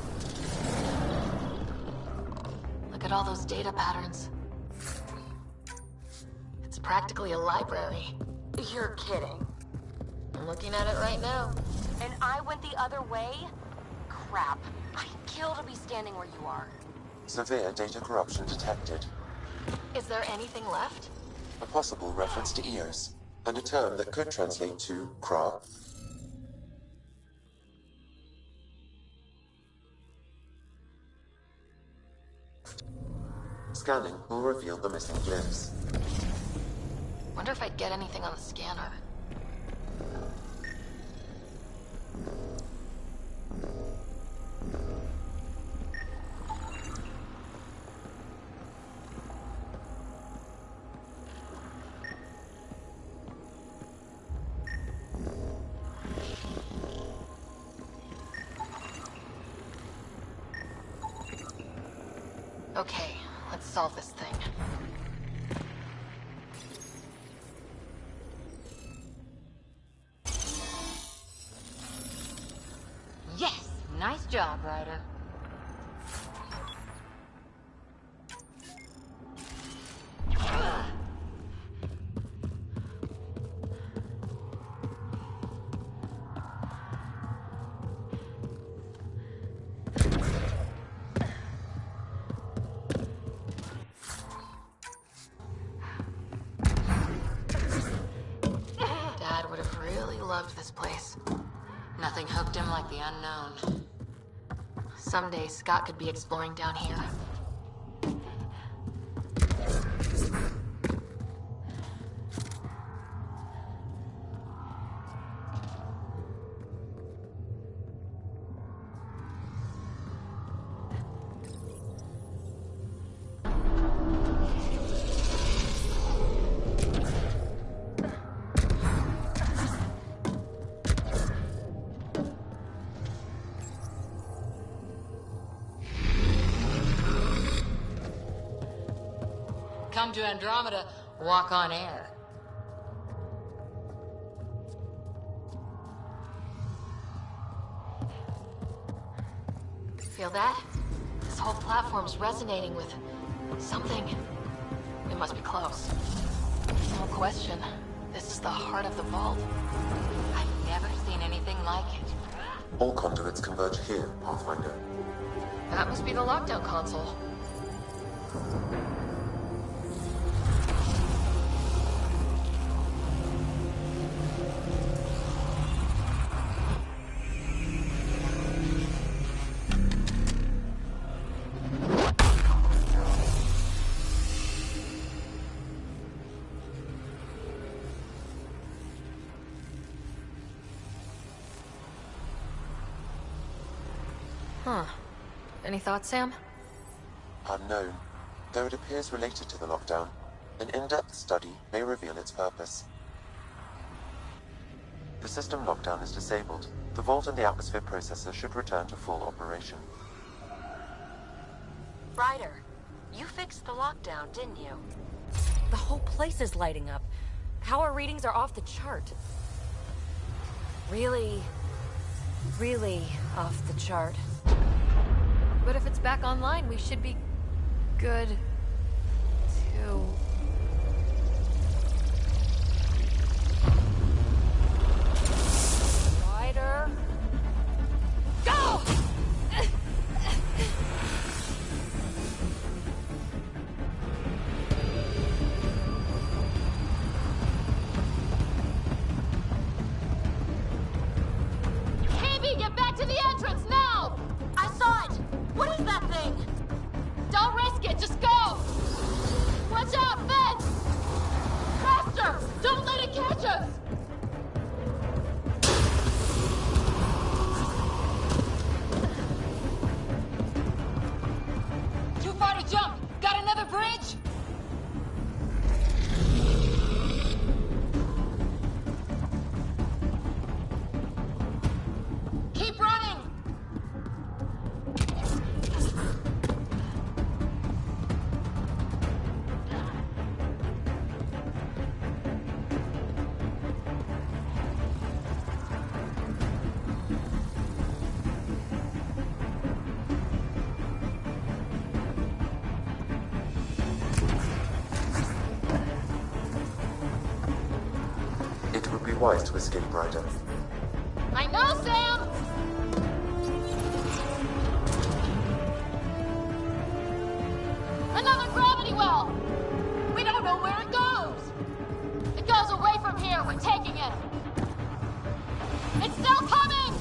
Look at all those data patterns. It's practically a library. You're kidding. I'm looking at it right now. And I went the other way? Crap. I'd kill to be standing where you are. Severe data corruption detected. Is there anything left? A possible reference to EOS, and a term that could translate to Kra. Scanning will reveal the missing glyphs. Wonder if I'd get anything on the scanner. Okay, let's solve this thing. Yes! Nice job, Ryder. Dad would have really loved this place. Nothing hooked him like the unknown. Someday Scott could be exploring down here. Come to Andromeda, walk on air. Feel that? This whole platform's resonating with something. We must be close. No question. This is the heart of the vault. I've never seen anything like it. All conduits converge here, Pathfinder. That must be the lockdown console. Huh. Any thoughts, Sam? Unknown. Though it appears related to the lockdown, an in-depth study may reveal its purpose. The system lockdown is disabled. The vault and the atmosphere processor should return to full operation. Ryder, you fixed the lockdown, didn't you? The whole place is lighting up. Power readings are off the chart. Really off the chart. But if it's back online, we should be good too. Ryder, go! Cabby, get back to the entrance now! I saw it! What is that thing? Don't risk it, just go! Watch out, wise to escape, Ryder. I know, Sam! Another gravity well! We don't know where it goes! It goes away from here, we're taking it! It's still coming!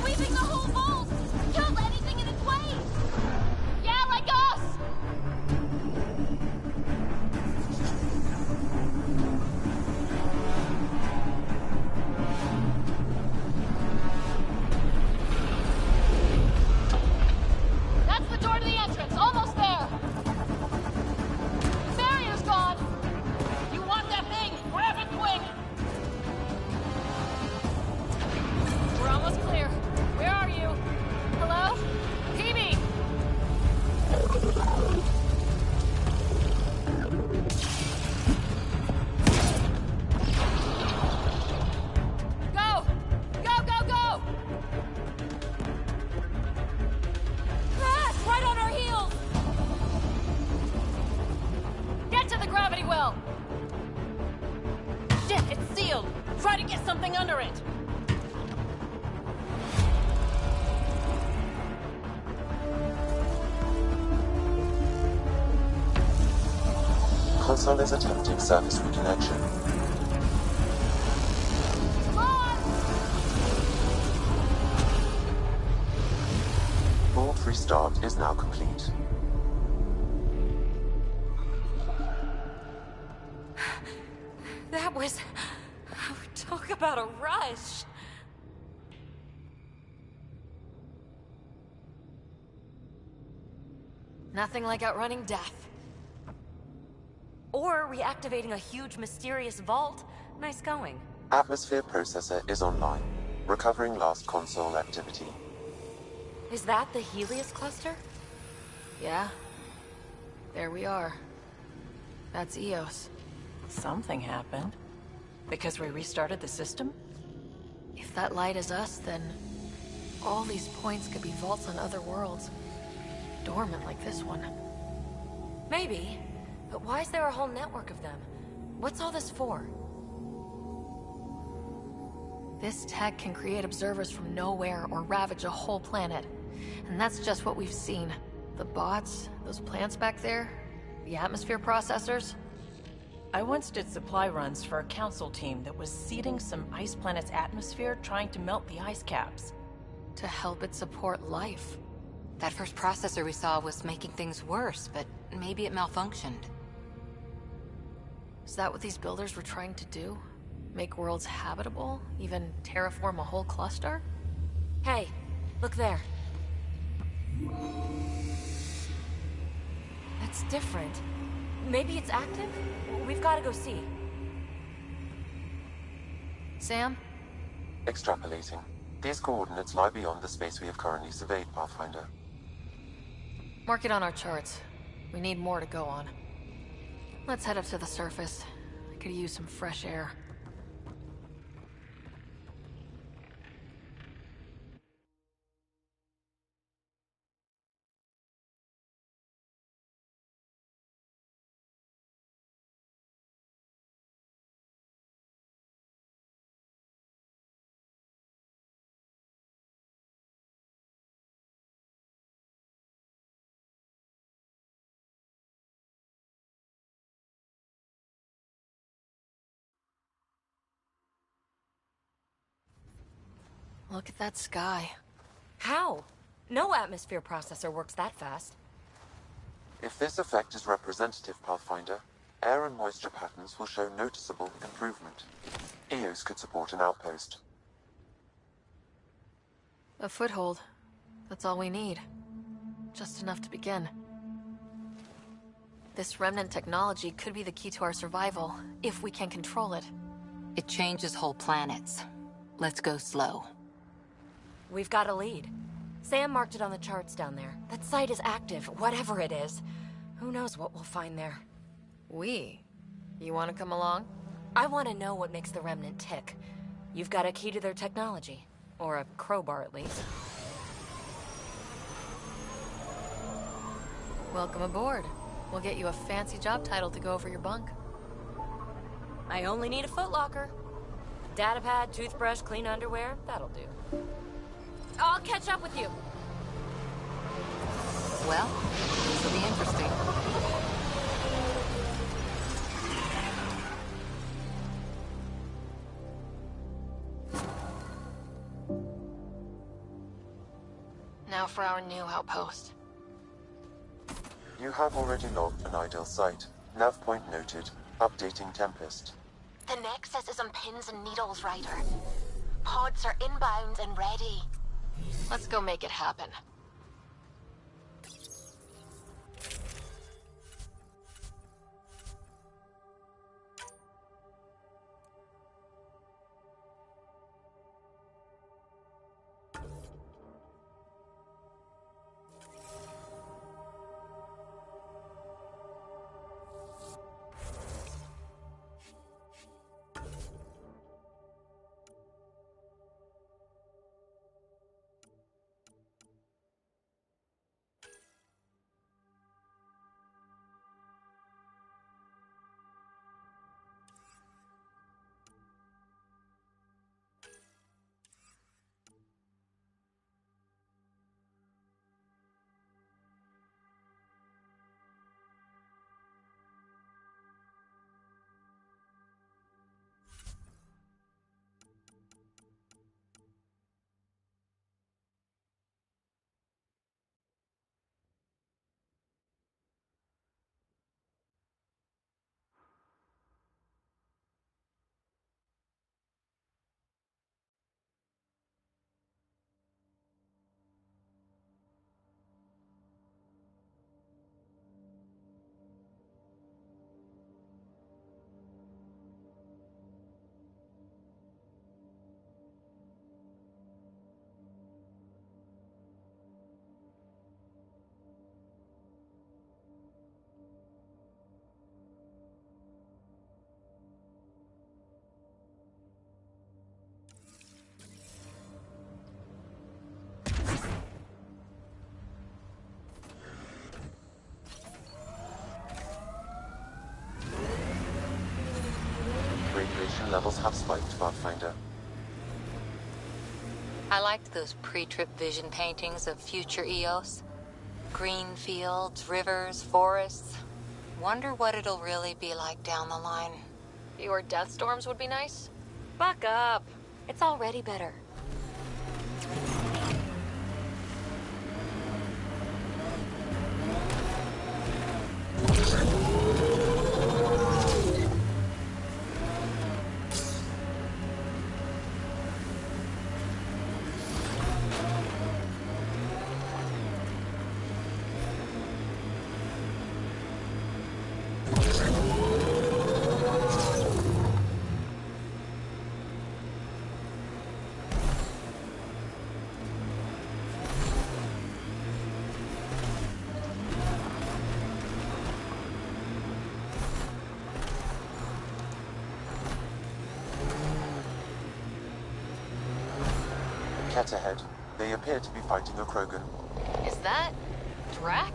Sweeping the whole vault! Kills anything in its way! Yeah, like us! That's the door to the entrance, almost there! Barrier's gone! You want that thing? Grab it quick! We're almost clear. Where are you? Hello? PB! Go! Go, go, go! Ah, it's right on our heels! Get to the gravity well! Shit, it's sealed! Try to get something under it! Console is attempting surface reconnection. Come on! Vault restart is now complete. That was... Talk about a rush. Nothing like outrunning death. Or reactivating a huge, mysterious vault. Nice going. Atmosphere processor is online, recovering last console activity. Is that the Helios cluster? Yeah. There we are. That's Eos. Something happened. Because we restarted the system? If that light is us, then all these points could be vaults on other worlds. Dormant like this one. Maybe. But why is there a whole network of them? What's all this for? This tech can create observers from nowhere or ravage a whole planet. And that's just what we've seen. The bots, those plants back there, the atmosphere processors. I once did supply runs for a council team that was seeding some ice planet's atmosphere, trying to melt the ice caps. To help it support life. That first processor we saw was making things worse, but maybe it malfunctioned. Is that what these builders were trying to do? Make worlds habitable? Even terraform a whole cluster? Hey, look there. That's different. Maybe it's active? We've got to go see. Sam? Extrapolating. These coordinates lie beyond the space we have currently surveyed, Pathfinder. Mark it on our charts. We need more to go on. Let's head up to the surface. I could use some fresh air. Look at that sky. How? No atmosphere processor works that fast. If this effect is representative, Pathfinder, air and moisture patterns will show noticeable improvement. Eos could support an outpost. A foothold. That's all we need. Just enough to begin. This remnant technology could be the key to our survival, if we can control it. It changes whole planets. Let's go slow. We've got a lead. Sam marked it on the charts down there. That site is active, whatever it is. Who knows what we'll find there. We? You want to come along? I want to know what makes the Remnant tick. You've got a key to their technology. Or a crowbar, at least. Welcome aboard. We'll get you a fancy job title to go over your bunk. I only need a footlocker. Datapad, toothbrush, clean underwear, that'll do. I'll catch up with you. Well, this will be interesting. Now for our new outpost. You have already logged an ideal site. Nav point noted. Updating Tempest. The Nexus is on pins and needles, Ryder. Pods are inbound and ready. Let's go make it happen. Radiation levels have spiked, Pathfinder. I liked those pre-trip vision paintings of future Eos. Green fields, rivers, forests. Wonder what it'll really be like down the line. Fewer death storms would be nice. Buck up. It's already better. Cat ahead. They appear to be fighting a Krogan. Is that... Drac?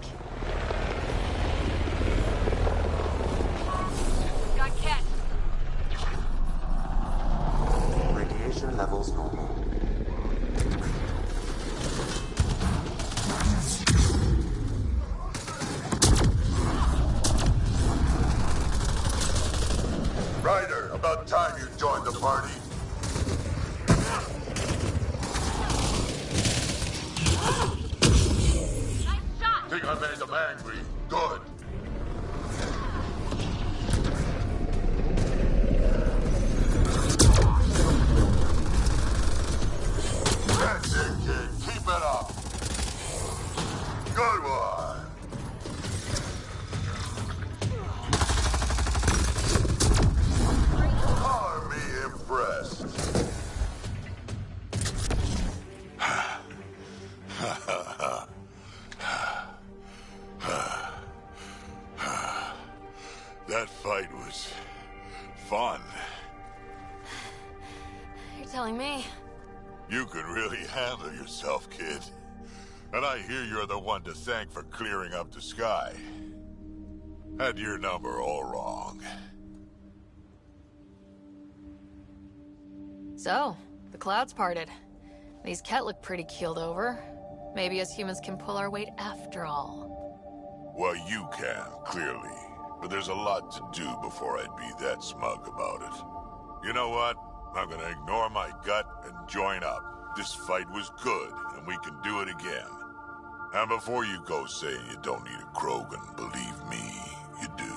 Got Cat. Radiation levels normal. Ryder, about time you joined the party. Think I made them angry. Good. That's it, kid. Keep it up. Good one. Army impressed. That fight was fun. You're telling me? You could really handle yourself, kid. And I hear you're the one to thank for clearing up the sky. Had your number all wrong. So, the clouds parted. These Ket look pretty keeled over. Maybe us humans can pull our weight after all. Well, you can, clearly. But there's a lot to do before I'd be that smug about it. You know what? I'm gonna ignore my gut and join up. This fight was good, and we can do it again. And before you go saying you don't need a Krogan, believe me, you do.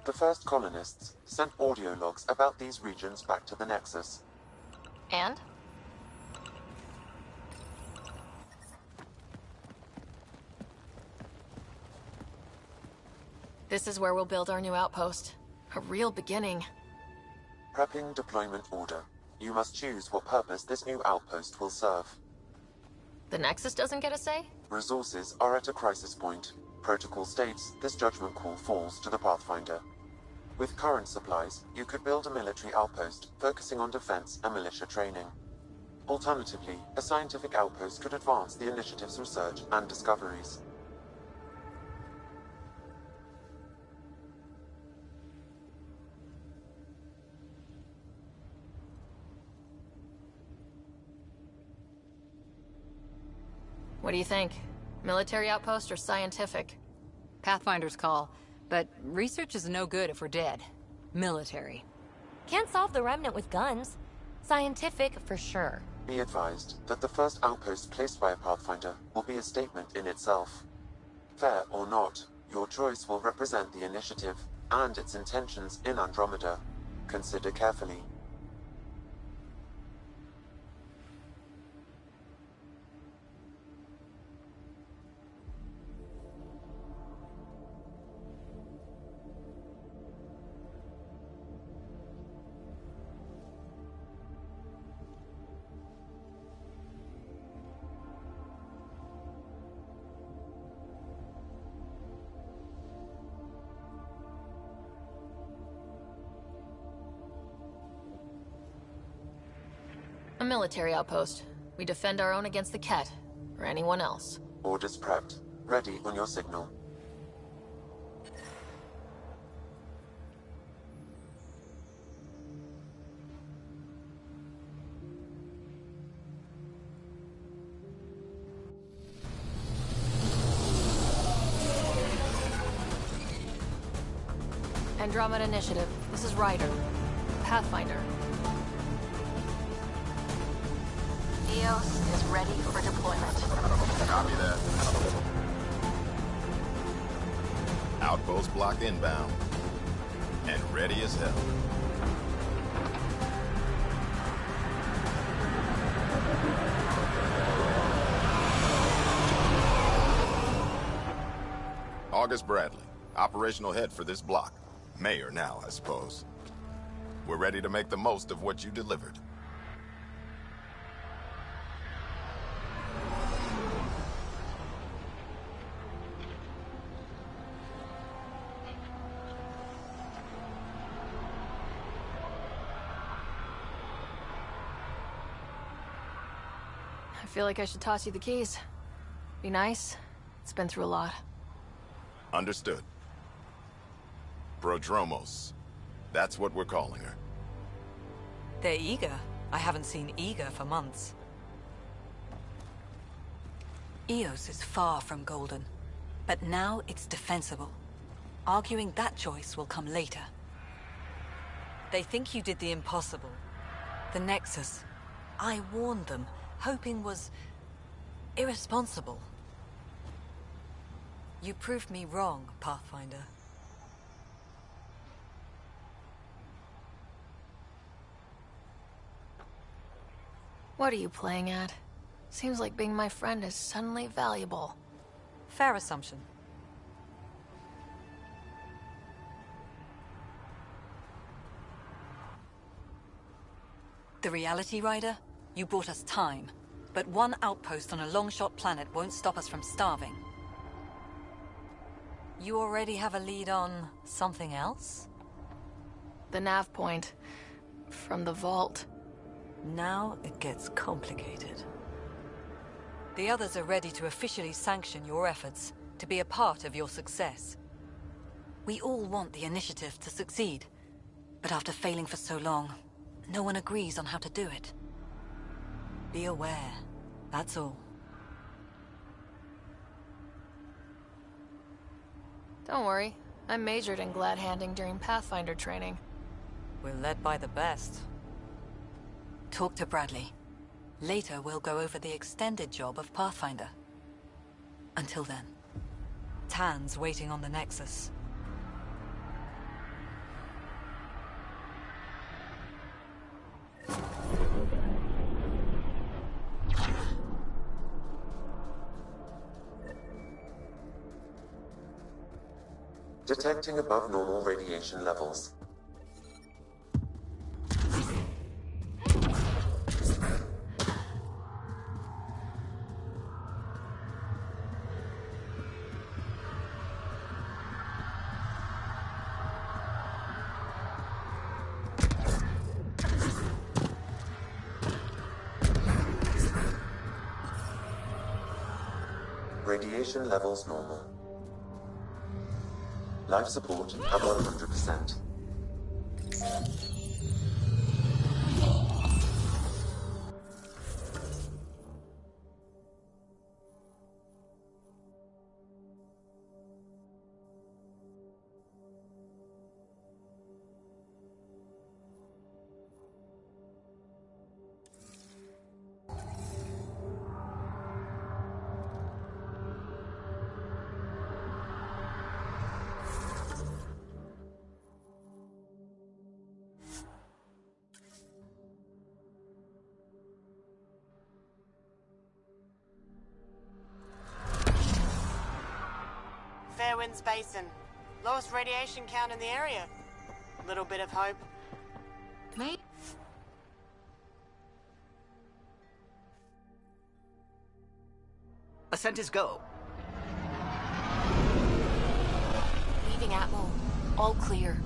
The first colonists sent audio logs about these regions back to the Nexus. And? This is where we'll build our new outpost. A real beginning. Prepping deployment order. You must choose what purpose this new outpost will serve. The Nexus doesn't get a say? Resources are at a crisis point. Protocol states this judgment call falls to the Pathfinder. With current supplies, you could build a military outpost, focusing on defense and militia training. Alternatively, a scientific outpost could advance the initiative's research and discoveries. What do you think? Military outpost or scientific? Pathfinder's call, but research is no good if we're dead. Military. Can't solve the Remnant with guns. Scientific, for sure. Be advised that the first outpost placed by a Pathfinder will be a statement in itself. Fair or not, your choice will represent the initiative and its intentions in Andromeda. Consider carefully. A military outpost. We defend our own against the Ket, or anyone else. Orders prepped. Ready on your signal. Andromeda Initiative. This is Ryder. Pathfinder. EOS is ready for deployment. Copy that. Outpost block inbound. And ready as hell. August Bradley, operational head for this block. Mayor now, I suppose. We're ready to make the most of what you delivered. I feel like I should toss you the keys. Be nice. It's been through a lot. Understood. Prodromos. That's what we're calling her. They're eager. I haven't seen eager for months. EOS is far from golden, but now it's defensible. Arguing that choice will come later. They think you did the impossible. The Nexus. I warned them, hoping was irresponsible. You proved me wrong, Pathfinder. What are you playing at? Seems like being my friend is suddenly valuable. Fair assumption. The reality, Ryder? You bought us time. But one outpost on a long-shot planet won't stop us from starving. You already have a lead on something else? The nav point. From the vault. Now it gets complicated. The others are ready to officially sanction your efforts, to be a part of your success. We all want the initiative to succeed, but after failing for so long, no one agrees on how to do it. Be aware, that's all. Don't worry, I majored in glad handing during Pathfinder training. We're led by the best. Talk to Bradley. Later, we'll go over the extended job of Pathfinder. Until then, Tan's waiting on the Nexus. Detecting above normal radiation levels. Radiation levels normal. Life support at 100%. Fairwinds Basin. Lowest radiation count in the area. Little bit of hope. Me? Ascent is go. Leaving Atmo. All clear.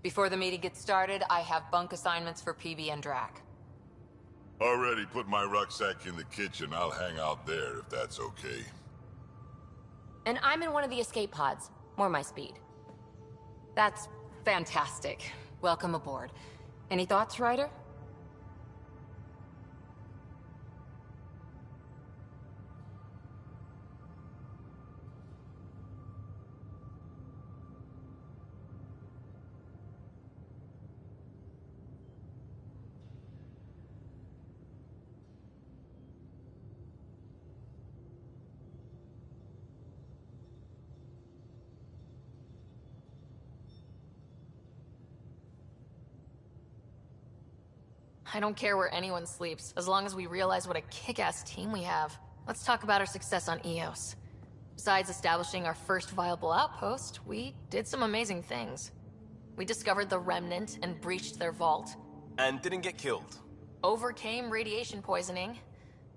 Before the meeting gets started, I have bunk assignments for PB and Drac. Already put my rucksack in the kitchen. I'll hang out there if that's okay. And I'm in one of the escape pods. More my speed. That's fantastic. Welcome aboard. Any thoughts, Ryder? I don't care where anyone sleeps, as long as we realize what a kick-ass team we have. Let's talk about our success on Eos. Besides establishing our first viable outpost, we did some amazing things. We discovered the Remnant and breached their vault. And didn't get killed. Overcame radiation poisoning.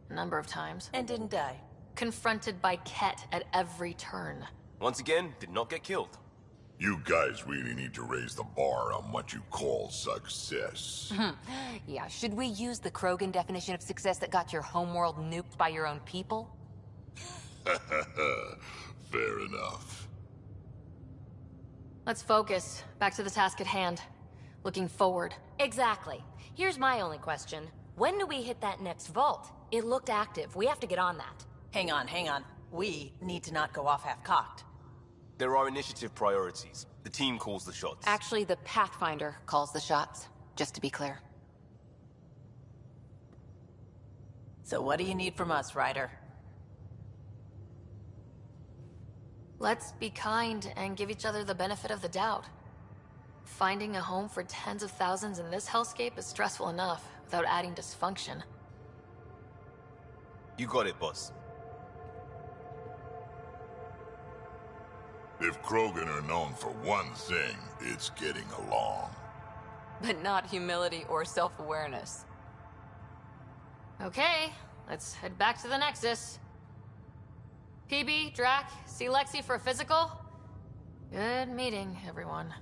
A number of times. And didn't die. Confronted by Ket at every turn. Once again, did not get killed. You guys really need to raise the bar on what you call success. Yeah, should we use the Krogan definition of success that got your homeworld nuked by your own people? Fair enough. Let's focus. Back to the task at hand. Looking forward. Exactly. Here's my only question. When do we hit that next vault? It looked active. We have to get on that. Hang on, hang on. We need to not go off half-cocked. There are initiative priorities. The team calls the shots. Actually, the Pathfinder calls the shots, just to be clear. So what do you need from us, Ryder? Let's be kind and give each other the benefit of the doubt. Finding a home for tens of thousands in this hellscape is stressful enough without adding dysfunction. You got it, boss. If Krogan are known for one thing, it's getting along. But not humility or self-awareness. Okay, let's head back to the Nexus. PB, Drac, see Lexi for a physical? Good meeting, everyone.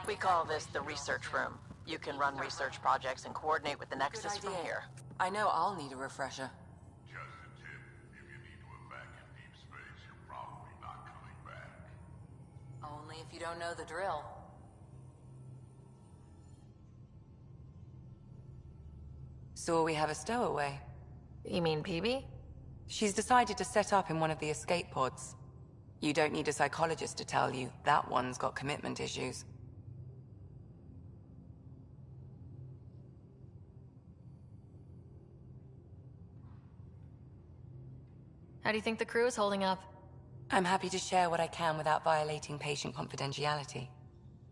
We call this the research room. You can run research projects and coordinate with the Nexus from here. I know I'll need a refresher. Just a tip, if you need to evac in deep space, you're probably not coming back. Only if you don't know the drill. So we have a stowaway. You mean PB? She's decided to set up in one of the escape pods. You don't need a psychologist to tell you that one's got commitment issues. How do you think the crew is holding up? I'm happy to share what I can without violating patient confidentiality.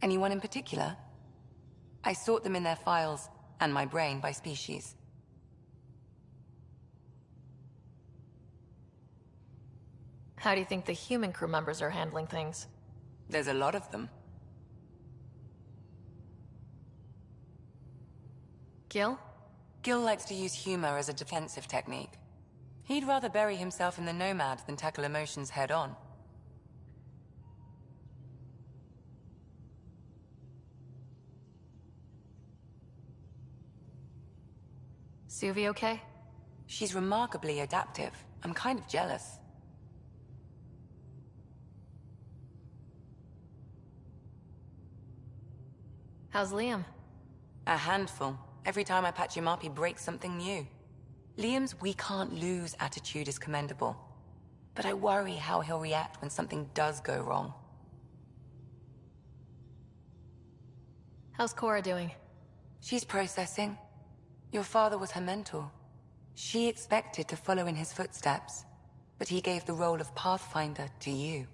Anyone in particular? I sort them in their files, and my brain by species. How do you think the human crew members are handling things? There's a lot of them. Gil? Gil likes to use humor as a defensive technique. He'd rather bury himself in the Nomad than tackle emotions head-on. Suvi okay? She's remarkably adaptive. I'm kind of jealous. How's Liam? A handful. Every time I patch him up, he breaks something new. Liam's "we can't lose" attitude is commendable. But I worry how he'll react when something does go wrong. How's Cora doing? She's processing. Your father was her mentor. She expected to follow in his footsteps, but he gave the role of Pathfinder to you.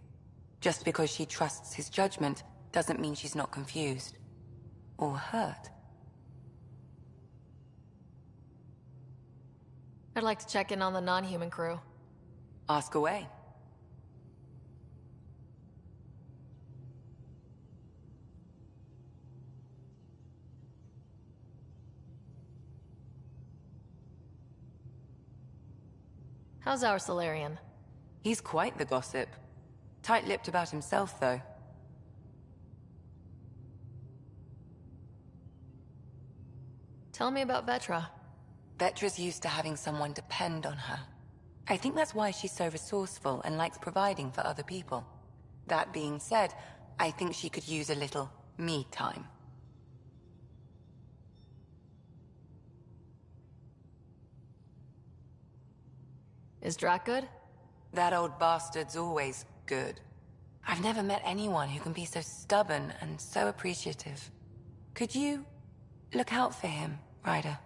Just because she trusts his judgment doesn't mean she's not confused. Or hurt. I'd like to check in on the non-human crew. Ask away. How's our Solarian? He's quite the gossip. Tight-lipped about himself, though. Tell me about Vetra. Vetra's used to having someone depend on her. I think that's why she's so resourceful and likes providing for other people. That being said, I think she could use a little me time. Is Drac good? That old bastard's always good. I've never met anyone who can be so stubborn and so appreciative. Could you look out for him, Ryder?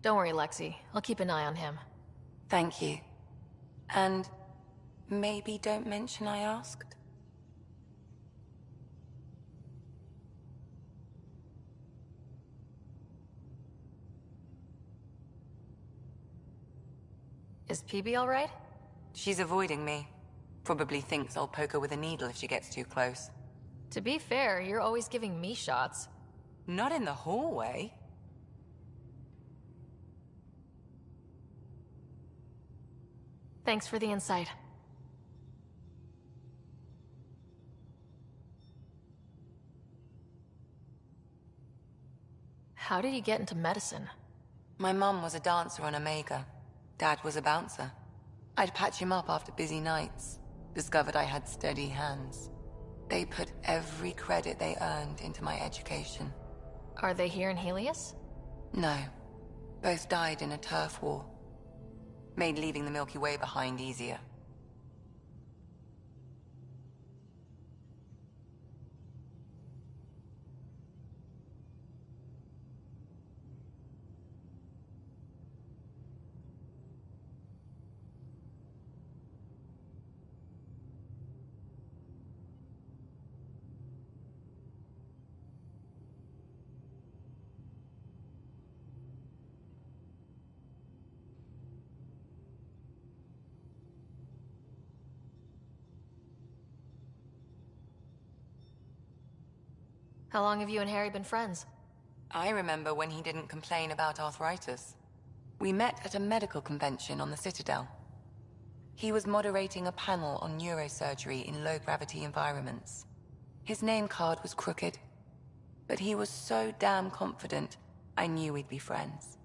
Don't worry, Lexi. I'll keep an eye on him. Thank you. And maybe don't mention I asked? Is PB all right? She's avoiding me. Probably thinks I'll poke her with a needle if she gets too close. To be fair, you're always giving me shots. Not in the hallway. Thanks for the insight. How did you get into medicine? My mum was a dancer on Omega. Dad was a bouncer. I'd patch him up after busy nights. Discovered I had steady hands. They put every credit they earned into my education. Are they here in Helios? No. Both died in a turf war. Made leaving the Milky Way behind easier. How long have you and Harry been friends? I remember when he didn't complain about arthritis. We met at a medical convention on the Citadel. He was moderating a panel on neurosurgery in low-gravity environments. His name card was crooked, but he was so damn confident, I knew we'd be friends.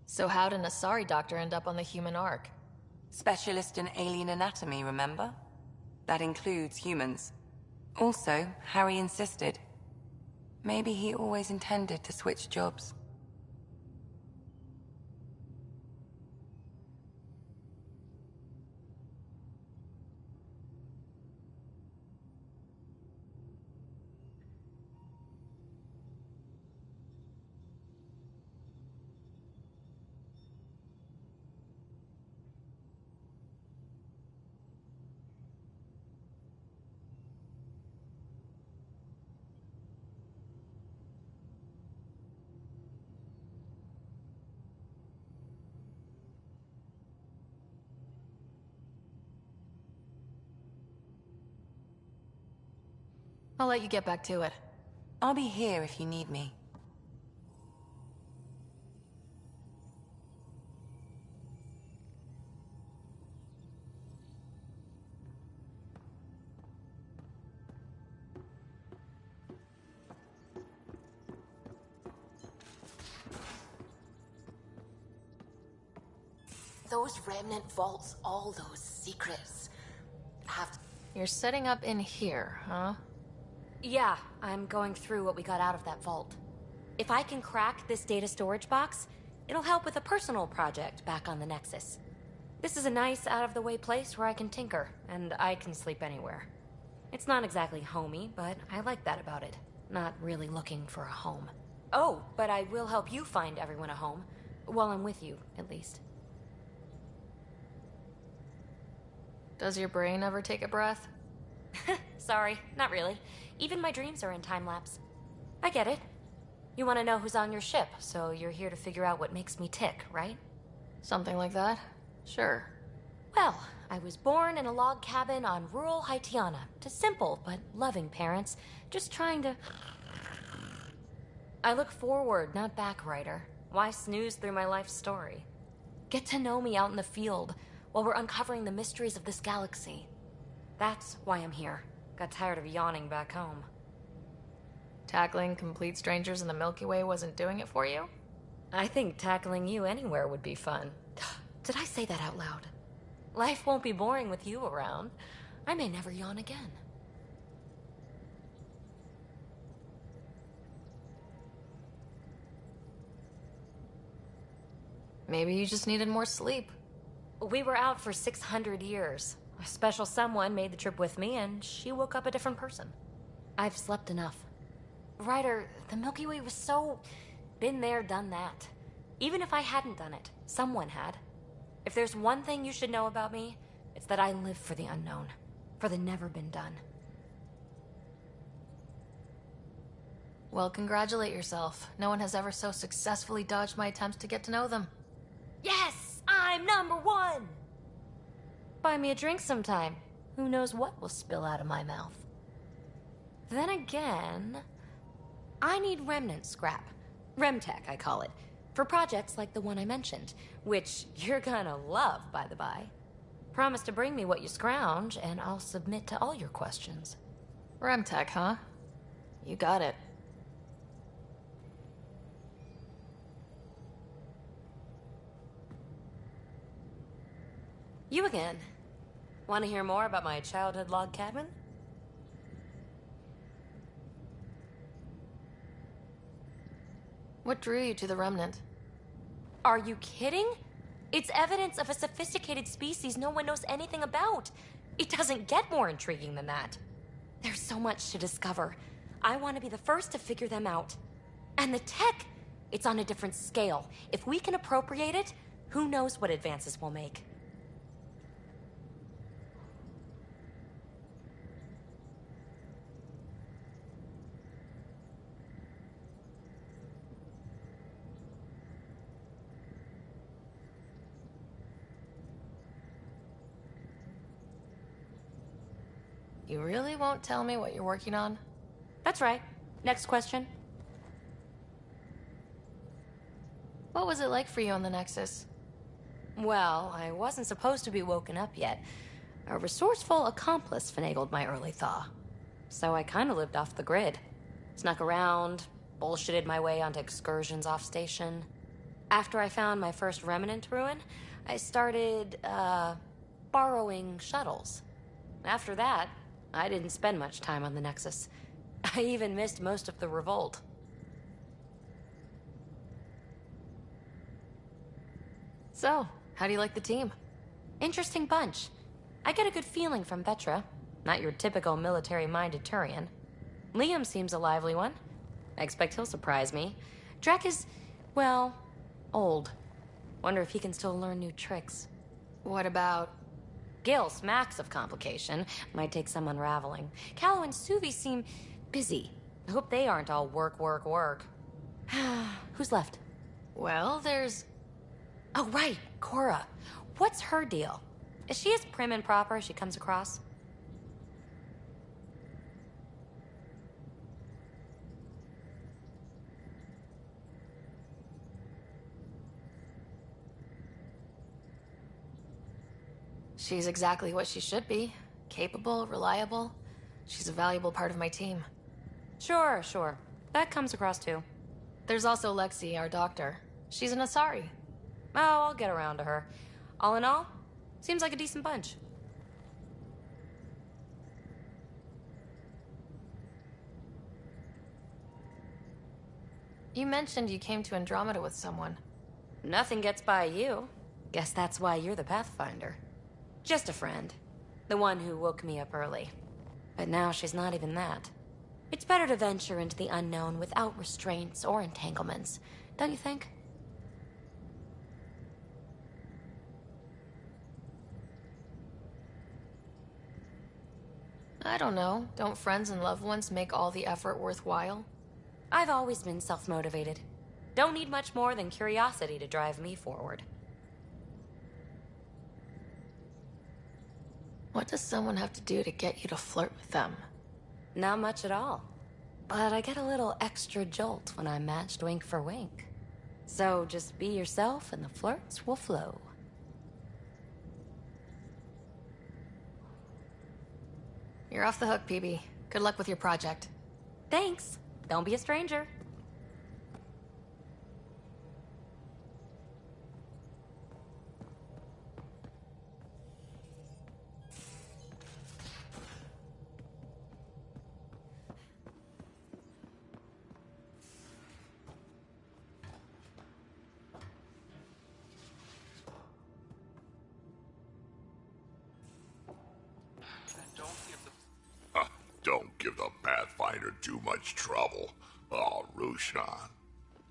So how did an Asari doctor end up on the human Ark? Specialist in alien anatomy, remember? That includes humans. Also, Harry insisted. Maybe he always intended to switch jobs. I'll let you get back to it. I'll be here if you need me. Those remnant vaults, all those secrets, have... You're setting up in here, huh? Yeah, I'm going through what we got out of that vault. If I can crack this data storage box, it'll help with a personal project back on the Nexus. This is a nice, out-of-the-way place where I can tinker, and I can sleep anywhere. It's not exactly homey, but I like that about it. Not really looking for a home. Oh, but I will help you find everyone a home. While I'm with you, at least. Does your brain ever take a breath? Sorry, not really. Even my dreams are in time-lapse. I get it. You want to know who's on your ship, so you're here to figure out what makes me tick, right? Something like that? Sure. Well, I was born in a log cabin on rural Haitiana to simple but loving parents, just trying to... I look forward, not back, Ryder. Why snooze through my life story? Get to know me out in the field while we're uncovering the mysteries of this galaxy. That's why I'm here. Got tired of yawning back home. Tackling complete strangers in the Milky Way wasn't doing it for you? I think tackling you anywhere would be fun. Did I say that out loud? Life won't be boring with you around. I may never yawn again. Maybe you just needed more sleep. We were out for 600 years. A special someone made the trip with me, and she woke up a different person. I've slept enough. Ryder, the Milky Way was so... been there, done that. Even if I hadn't done it, someone had. If there's one thing you should know about me, it's that I live for the unknown. For the never been done. Well, congratulate yourself. No one has ever so successfully dodged my attempts to get to know them. Yes! I'm #1! Buy me a drink sometime. Who knows what will spill out of my mouth. Then again, I need remnant scrap. Remtech, I call it. For projects like the one I mentioned, which you're gonna love, by the by. Promise to bring me what you scrounge, and I'll submit to all your questions. Remtech, huh? You got it. You again. Want to hear more about my childhood log cabin? What drew you to the Remnant? Are you kidding? It's evidence of a sophisticated species no one knows anything about. It doesn't get more intriguing than that. There's so much to discover. I want to be the first to figure them out. And the tech, it's on a different scale. If we can appropriate it, who knows what advances we'll make. You really won't tell me what you're working on? That's right. Next question. What was it like for you on the Nexus? Well, I wasn't supposed to be woken up yet. A resourceful accomplice finagled my early thaw. So I kind of lived off the grid. Snuck around, bullshitted my way onto excursions off station. After I found my first remnant ruin, I started, borrowing shuttles. After that, I didn't spend much time on the Nexus. I even missed most of the revolt. So, how do you like the team? Interesting bunch. I get a good feeling from Vetra. Not your typical military-minded Turian. Liam seems a lively one. I expect he'll surprise me. Drek is, well, old. Wonder if he can still learn new tricks. What about... Gil smacks of complication. Might take some unraveling. Callow and Suvi seem busy. I hope they aren't all work, work, work. Who's left? Well, there's... Oh, right, Cora. What's her deal? Is she as prim and proper as she comes across? She's exactly what she should be. Capable, reliable. She's a valuable part of my team. Sure, sure. That comes across too. There's also Lexi, our doctor. She's an Asari. Oh, I'll get around to her. All in all, seems like a decent bunch. You mentioned you came to Andromeda with someone. Nothing gets by you. Guess that's why you're the Pathfinder. Just a friend. The one who woke me up early. But now she's not even that. It's better to venture into the unknown without restraints or entanglements, don't you think? I don't know. Don't friends and loved ones make all the effort worthwhile? I've always been self-motivated. Don't need much more than curiosity to drive me forward. What does someone have to do to get you to flirt with them? Not much at all. But I get a little extra jolt when I'm matched wink for wink. So just be yourself and the flirts will flow. You're off the hook, PB. Good luck with your project. Thanks. Don't be a stranger. Don't give the Pathfinder too much trouble. Oh, Roshan.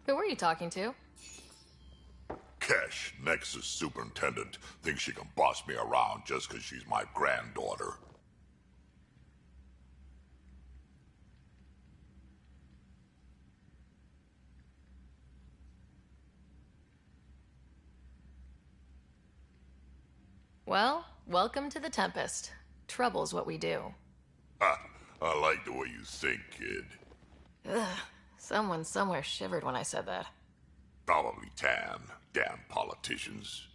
Who were you talking to? Kesh, Nexus Superintendent, thinks she can boss me around just because she's my granddaughter. Well, welcome to the Tempest. Trouble's what we do. I like the way you think, kid. Ugh. Someone somewhere shivered when I said that. Probably Tan. Damn politicians.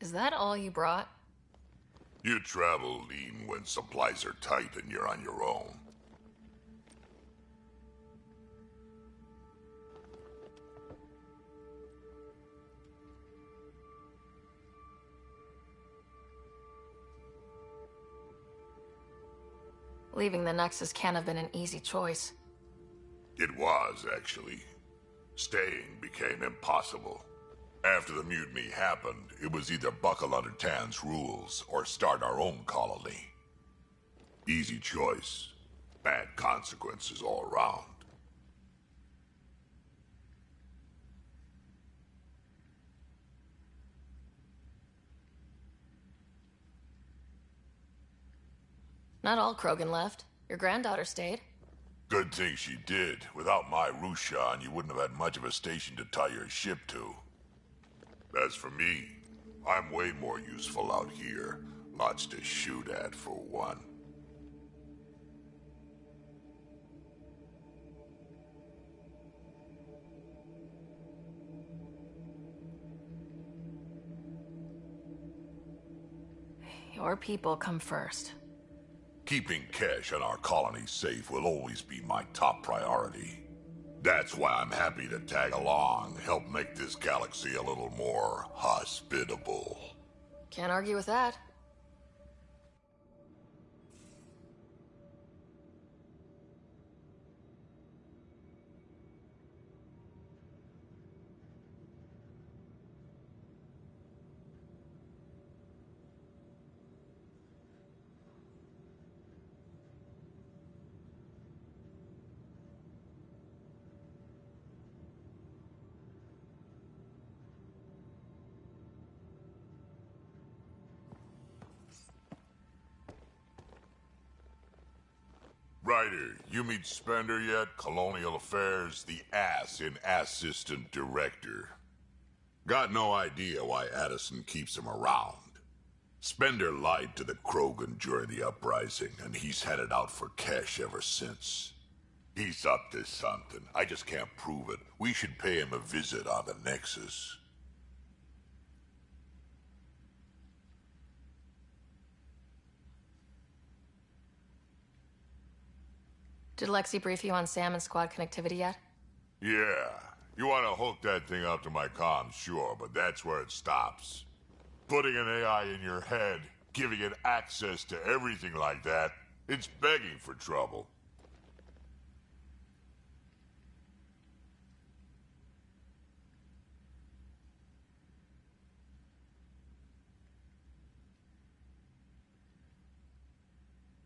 Is that all you brought? You travel lean when supplies are tight and you're on your own. Leaving the Nexus can't have been an easy choice. It was, actually. Staying became impossible. After the mutiny happened, it was either buckle under Tan's rules or start our own colony. Easy choice. Bad consequences all around. Not all Krogan left. Your granddaughter stayed. Good thing she did. Without my Rushan, you wouldn't have had much of a station to tie your ship to. As for me, I'm way more useful out here. Lots to shoot at, for one. Your people come first. Keeping Kesh and our colony safe will always be my top priority. That's why I'm happy to tag along, help make this galaxy a little more hospitable. Can't argue with that. Ryder, you meet Spender yet? Colonial Affairs, the ass in Assistant Director. Got no idea why Addison keeps him around. Spender lied to the Krogan during the uprising, and he's headed out for Kesh ever since. He's up to something. I just can't prove it. We should pay him a visit on the Nexus. Did Lexi brief you on Sam and squad connectivity yet? Yeah. You want to hook that thing up to my comms, sure, but that's where it stops. Putting an AI in your head, giving it access to everything like that, it's begging for trouble.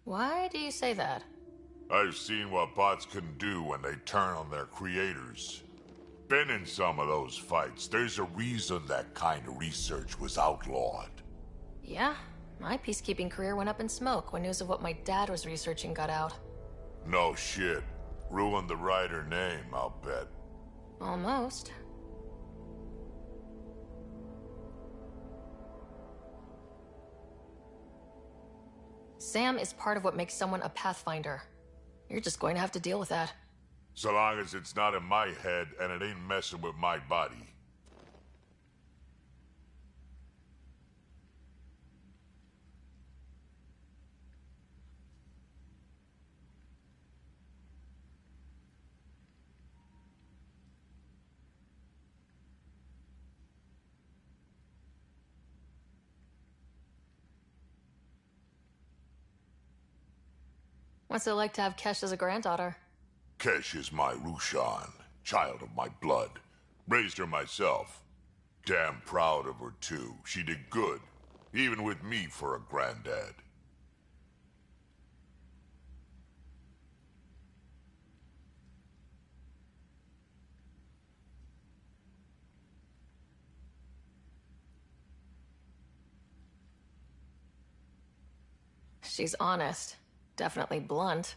Why do you say that? I've seen what bots can do when they turn on their creators. Been in some of those fights. There's a reason that kind of research was outlawed. Yeah, my peacekeeping career went up in smoke when news of what my dad was researching got out. No shit. Ruined the Ryder name, I'll bet. Almost. Sam is part of what makes someone a Pathfinder. You're just going to have to deal with that. So long as it's not in my head and it ain't messing with my body. What's it like to have Kesh as a granddaughter? Kesh is my Rushan, child of my blood. Raised her myself. Damn proud of her too. She did good, even with me for a granddad. She's honest. Definitely blunt.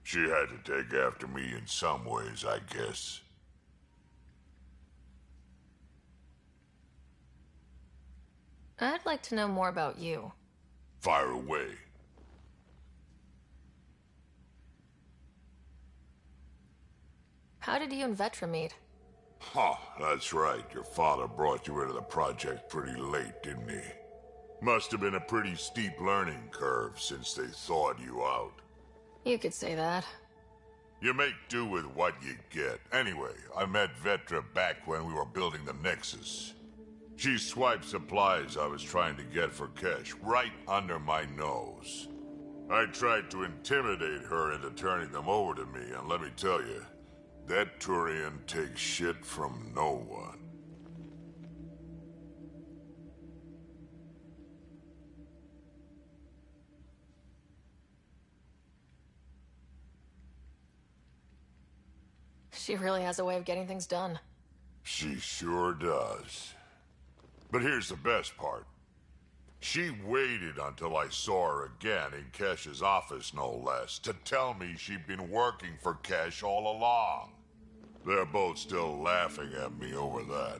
She had to take after me in some ways, I guess. I'd like to know more about you. Fire away. How did you and Vetra meet? Huh, that's right. Your father brought you into the project pretty late, didn't he? Must have been a pretty steep learning curve since they thawed you out. You could say that. You make do with what you get. Anyway, I met Vetra back when we were building the Nexus. She swiped supplies I was trying to get for Kesh right under my nose. I tried to intimidate her into turning them over to me, and let me tell you, that Turian takes shit from no one. She really has a way of getting things done. She sure does. But here's the best part. She waited until I saw her again in Kesh's office, no less, to tell me she'd been working for Kesh all along. They're both still laughing at me over that.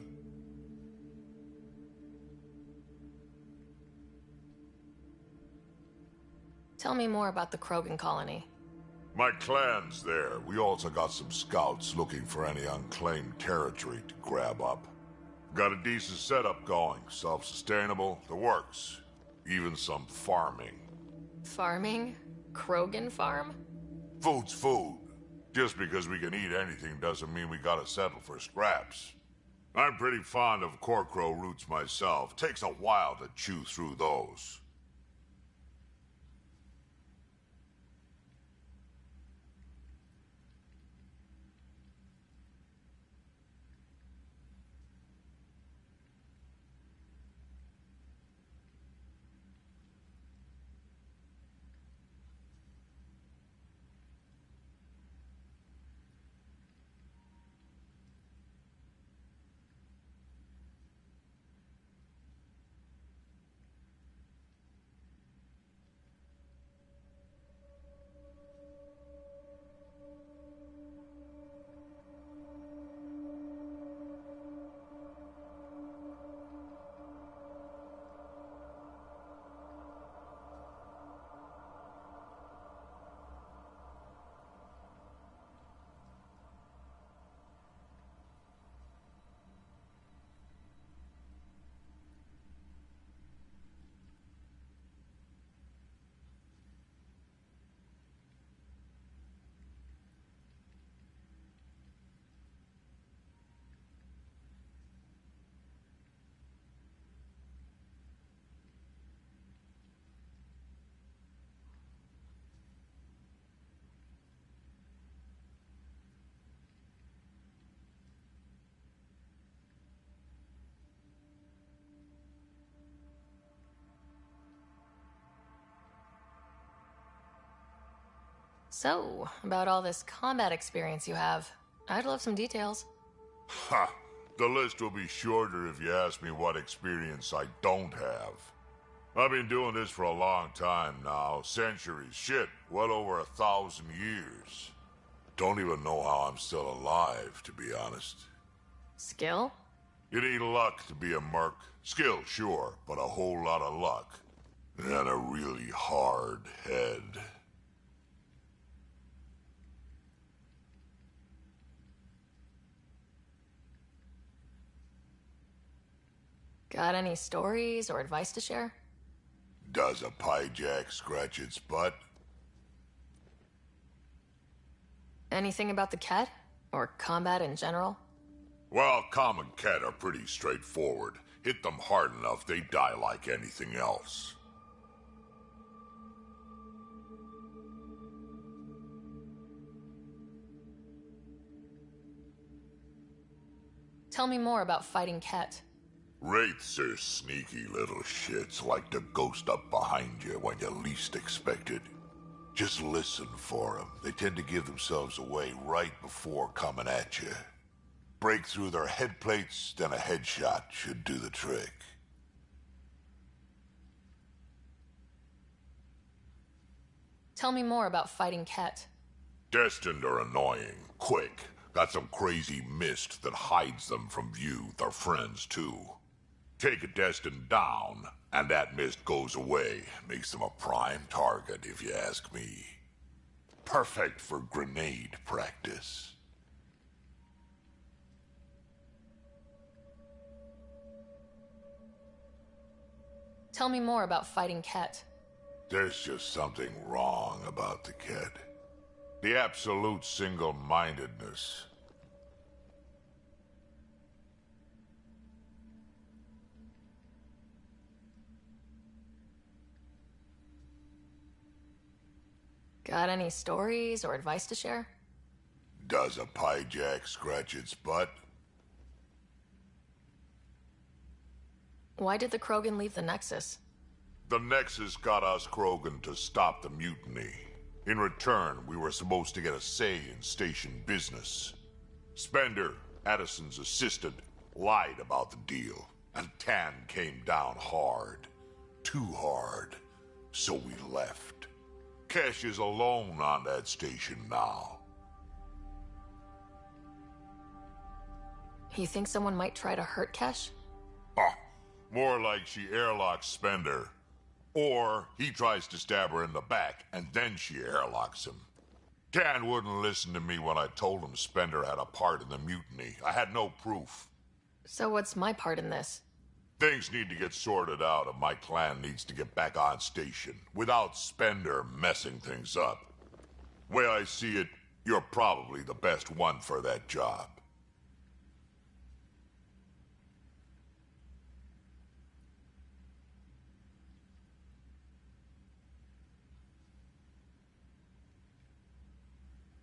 Tell me more about the Krogan colony. My clan's there. We also got some scouts looking for any unclaimed territory to grab up. Got a decent setup going, self-sustainable, the works. Even some farming. Farming? Krogan farm? Food's food. Just because we can eat anything doesn't mean we gotta settle for scraps. I'm pretty fond of Corcrow roots myself. Takes a while to chew through those. So, about all this combat experience you have, I'd love some details. Ha! The list will be shorter if you ask me what experience I don't have. I've been doing this for a long time now. Centuries. Shit, well over 1,000 years. Don't even know how I'm still alive, to be honest. Skill? You need luck to be a merc. Skill, sure, but a whole lot of luck. And a really hard head. Got any stories or advice to share? Does a pyjak scratch its butt? Anything about the Ket? Or combat in general? Well, common Ket are pretty straightforward. Hit them hard enough, they die like anything else. Tell me more about fighting Ket. Wraiths are sneaky little shits, like to ghost up behind you when you least expect it. Just listen for them. They tend to give themselves away right before coming at you. Break through their head plates, then a headshot should do the trick. Tell me more about fighting Ket. Destined are annoying, quick. Got some crazy mist that hides them from view, their friends too. Take a Destined down, and that mist goes away. Makes them a prime target, if you ask me. Perfect for grenade practice. Tell me more about fighting Ket. There's just something wrong about the kid. The absolute single-mindedness. Got any stories or advice to share? Does a pyjak scratch its butt? Why did the Krogan leave the Nexus? The Nexus got us Krogan to stop the mutiny. In return, we were supposed to get a say in station business. Spender, Addison's assistant, lied about the deal, and Tan came down hard. Too hard. So we left. Kesh is alone on that station now. You think someone might try to hurt Kesh? More like she airlocks Spender. Or he tries to stab her in the back, and then she airlocks him. Tan wouldn't listen to me when I told him Spender had a part in the mutiny. I had no proof. So what's my part in this? Things need to get sorted out, and my clan needs to get back on station, without Spender messing things up. Way I see it, you're probably the best one for that job.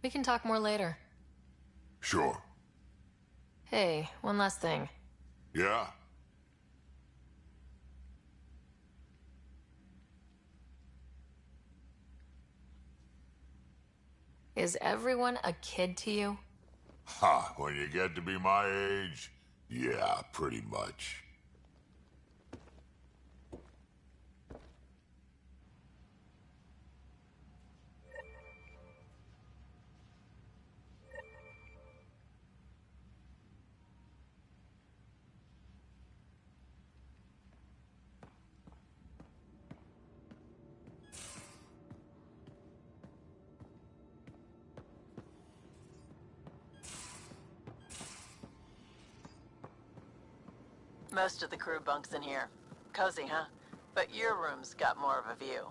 We can talk more later. Sure. Hey, one last thing. Yeah? Is everyone a kid to you? Ha, when you get to be my age, yeah, pretty much. Most of the crew bunks in here. Cozy, huh? But your room's got more of a view.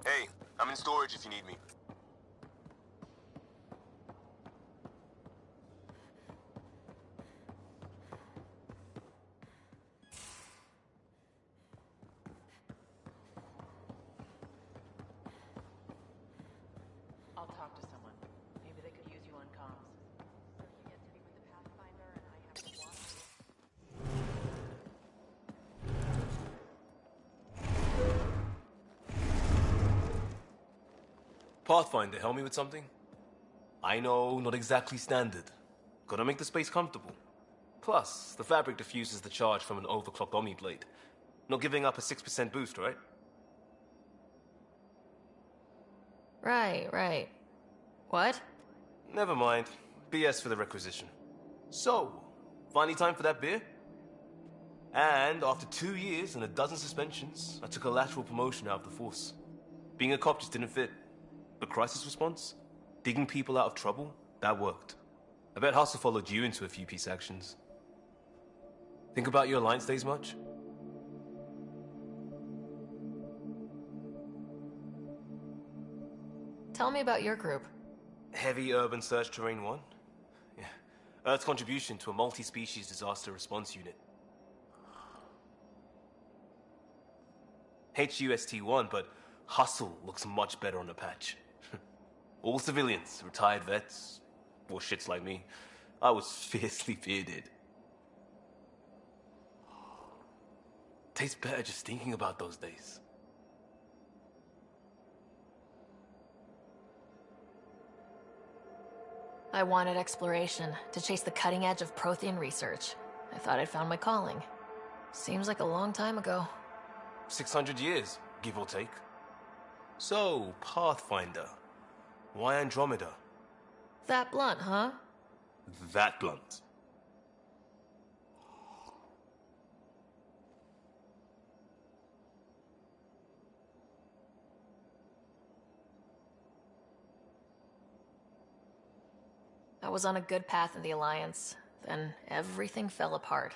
Hey, I'm in storage if you need me. I'll talk to someone. Maybe they could use you on comms. So you get to be with the Pathfinder and I have to watch. Pathfinder, help me with something? I know, not exactly standard. Gotta make the space comfortable. Plus, the fabric diffuses the charge from an overclocked Omniblade. Not giving up a 6% boost, right? Right. What? Never mind. BS for the requisition. So, finally time for that beer? And after 2 years and a dozen suspensions, I took a lateral promotion out of the force. Being a cop just didn't fit. But crisis response? Digging people out of trouble? That worked. I bet Hustle followed you into a few peace actions. Think about your Alliance days much? Tell me about your group. Heavy Urban Search Terrain 1? Yeah. Earth's contribution to a multi-species disaster response unit. HUST-1, but Hustle looks much better on the patch. All civilians, retired vets, or shits like me. I was fiercely bearded. Tastes better just thinking about those days. I wanted exploration, to chase the cutting edge of Prothean research. I thought I'd found my calling. Seems like a long time ago. 600 years, give or take. So, Pathfinder. Why Andromeda? That blunt, huh? That blunt. I was on a good path in the Alliance. Then everything fell apart.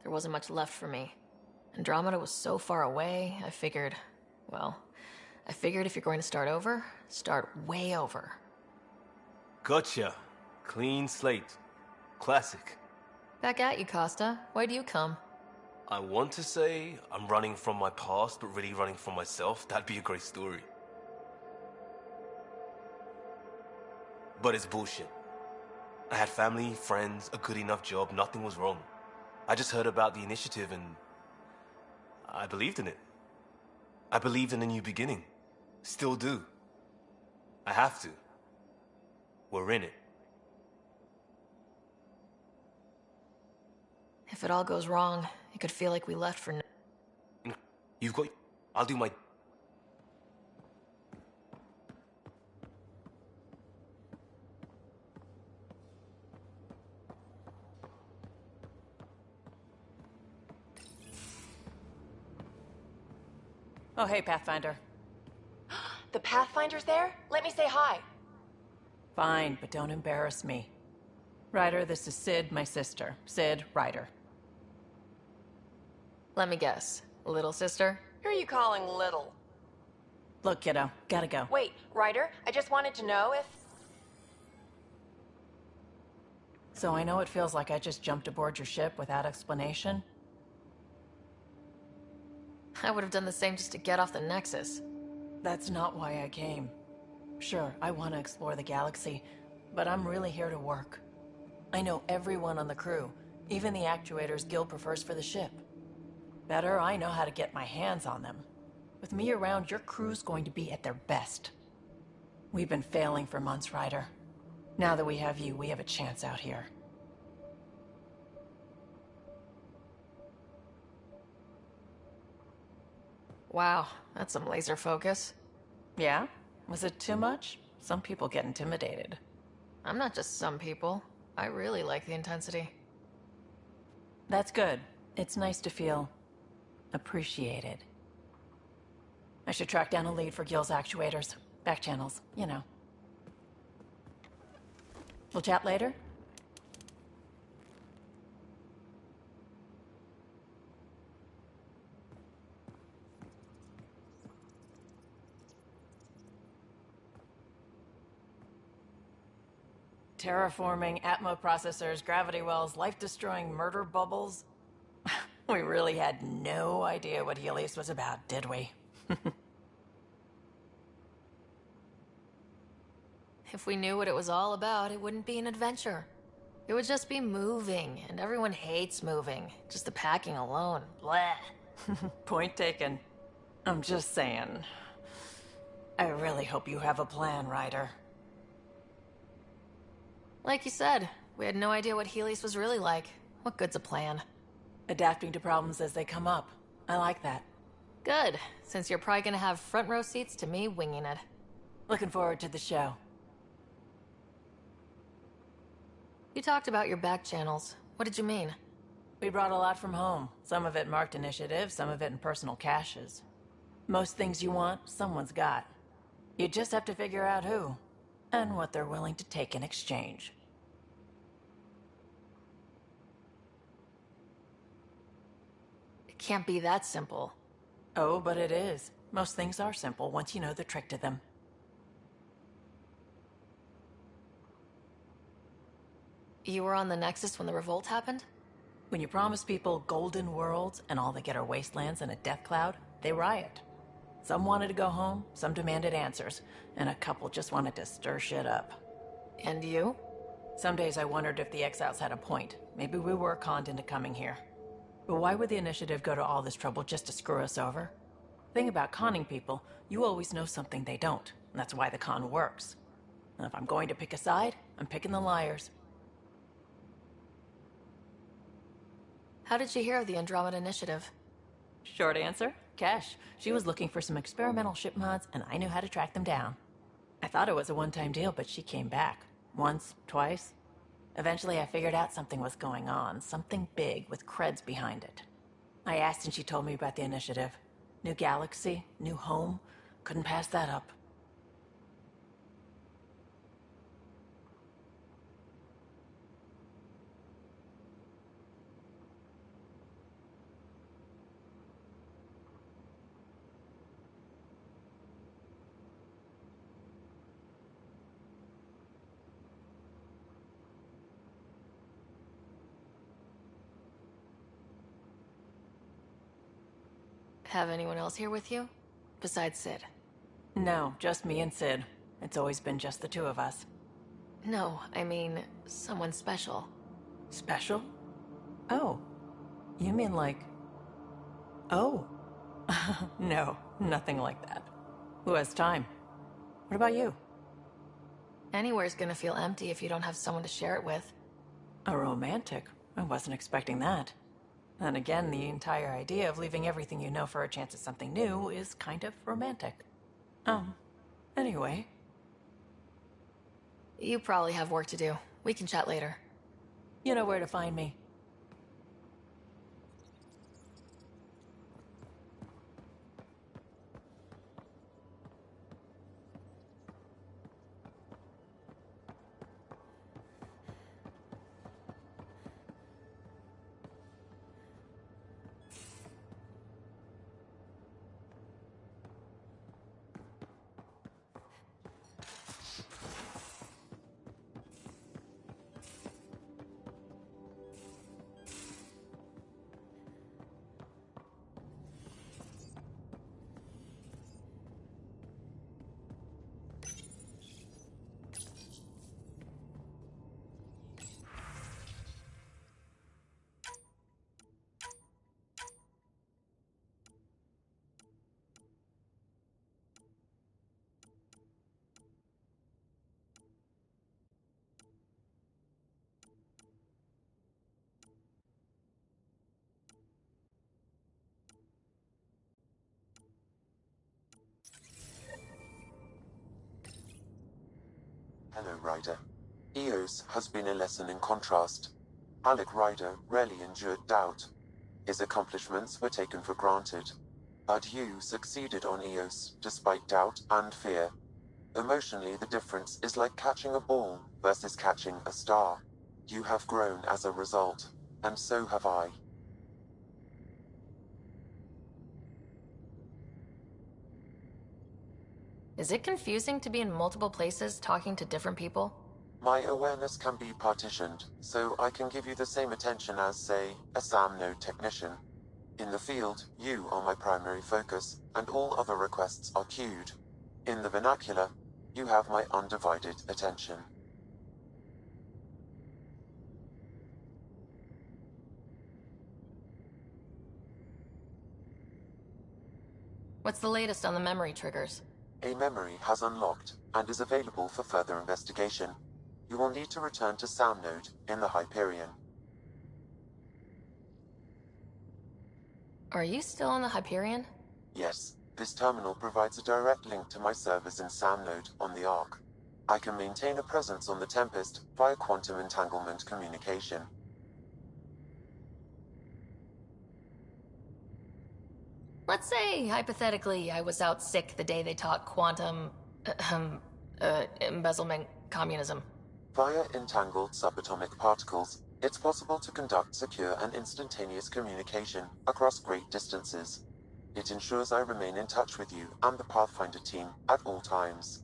There wasn't much left for me. Andromeda was so far away, I figured if you're going to start over, start way over. Gotcha. Clean slate. Classic. Back at you, Costa. Why do you come? I want to say I'm running from my past, but really running from myself. That'd be a great story. But it's bullshit. I had family, friends, a good enough job, nothing was wrong. I just heard about the initiative and I believed in it. I believed in a new beginning. Still do. I have to. We're in it. If it all goes wrong, it could feel like we left for no. You've got... I'll do my... Oh, hey, Pathfinder. The Pathfinder's there? Let me say hi. Fine, but don't embarrass me. Ryder, this is Sid, my sister. Sid, Ryder. Let me guess. Little sister? Who are you calling little? Look, kiddo, gotta go. Wait, Ryder, I just wanted to know if... So I know it feels like I just jumped aboard your ship without explanation. I would have done the same just to get off the Nexus. That's not why I came. Sure, I want to explore the galaxy, but I'm really here to work. I know everyone on the crew, even the actuators Gil prefers for the ship. Better, I know how to get my hands on them. With me around, your crew's going to be at their best. We've been failing for months, Ryder. Now that we have you, we have a chance out here. Wow, that's some laser focus. Yeah? Was it too much? Some people get intimidated. I'm not just some people. I really like the intensity. That's good. It's nice to feel appreciated. I should track down a lead for Gil's actuators. Back channels, you know. We'll chat later? Terraforming, Atmo processors, gravity wells, life-destroying murder bubbles. We really had no idea what Helios was about, did we? If we knew what it was all about, it wouldn't be an adventure. It would just be moving, and everyone hates moving. Just the packing alone. Bleh. Point taken. I'm just saying. I really hope you have a plan, Ryder. Like you said, we had no idea what Helios was really like. What good's a plan? Adapting to problems as they come up. I like that. Good, since you're probably gonna have front row seats to me winging it. Looking forward to the show. You talked about your back channels. What did you mean? We brought a lot from home. Some of it marked initiative, some of it in personal caches. Most things you want, someone's got. You just have to figure out who, and what they're willing to take in exchange. It can't be that simple. Oh, but it is. Most things are simple once you know the trick to them. You were on the Nexus when the revolt happened? When you promise people golden worlds and all they get are wastelands and a death cloud, they riot. Some wanted to go home, some demanded answers, and a couple just wanted to stir shit up. And you? Some days I wondered if the exiles had a point. Maybe we were conned into coming here. But why would the initiative go to all this trouble just to screw us over? Thing about conning people, you always know something they don't, and that's why the con works. And if I'm going to pick a side, I'm picking the liars. How did she hear of the Andromeda Initiative? Short answer, Cash. She was looking for some experimental ship mods, and I knew how to track them down. I thought it was a one-time deal, but she came back. Once, twice. Eventually I figured out something was going on, something big with creds behind it. I asked and she told me about the initiative. New galaxy, new home. Couldn't pass that up. Have anyone else here with you? Besides Sid? No, just me and Sid. It's always been just the two of us. No, I mean, someone special. Special? Oh. You mean like... Oh. No, nothing like that. Who has time? What about you? Anywhere's gonna feel empty if you don't have someone to share it with. A romantic? I wasn't expecting that. And again, the entire idea of leaving everything you know for a chance at something new is kind of romantic. Anyway. You probably have work to do. We can chat later. You know where to find me. Hello, Ryder. Eos has been a lesson in contrast. Alec Ryder rarely endured doubt. His accomplishments were taken for granted. But you succeeded on Eos, despite doubt and fear. Emotionally, the difference is like catching a ball versus catching a star. You have grown as a result, and so have I. Is it confusing to be in multiple places talking to different people? My awareness can be partitioned, so I can give you the same attention as, say, a SAM node technician. In the field, you are my primary focus, and all other requests are queued. In the vernacular, you have my undivided attention. What's the latest on the memory triggers? A memory has unlocked, and is available for further investigation. You will need to return to SAM node in the Hyperion. Are you still on the Hyperion? Yes, this terminal provides a direct link to my servers in SAM node on the Ark. I can maintain a presence on the Tempest via quantum entanglement communication. Let's say, hypothetically, I was out sick the day they taught quantum... embezzlement communism. Via entangled subatomic particles, it's possible to conduct secure and instantaneous communication across great distances. It ensures I remain in touch with you and the Pathfinder team at all times.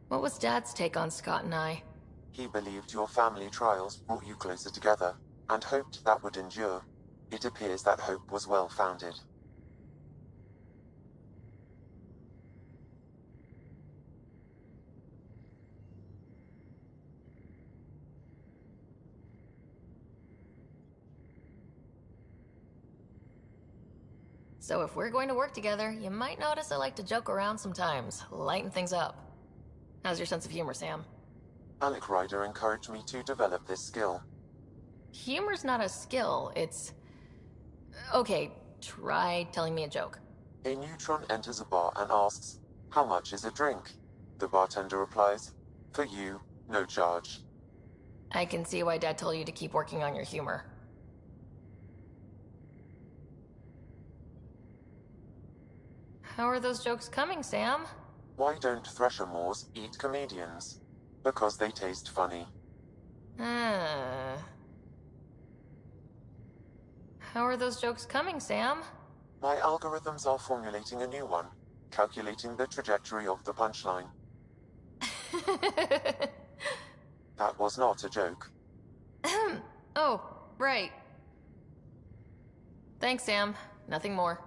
What was Dad's take on Scott and I? He believed your family trials brought you closer together, and hoped that would endure. It appears that hope was well-founded. So if we're going to work together, you might notice I like to joke around sometimes, lighten things up. How's your sense of humor, Sam? Alec Ryder encouraged me to develop this skill. Humor's not a skill, it's... Okay, try telling me a joke. A neutron enters a bar and asks, "How much is a drink?" The bartender replies, "For you, no charge." I can see why Dad told you to keep working on your humor. How are those jokes coming, Sam? Why don't Thresher Moors eat comedians? Because they taste funny. How are those jokes coming, Sam? My algorithms are formulating a new one, calculating the trajectory of the punchline. That was not a joke. Oh, right. Thanks, Sam. Nothing more.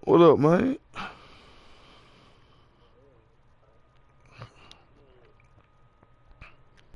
What up, man?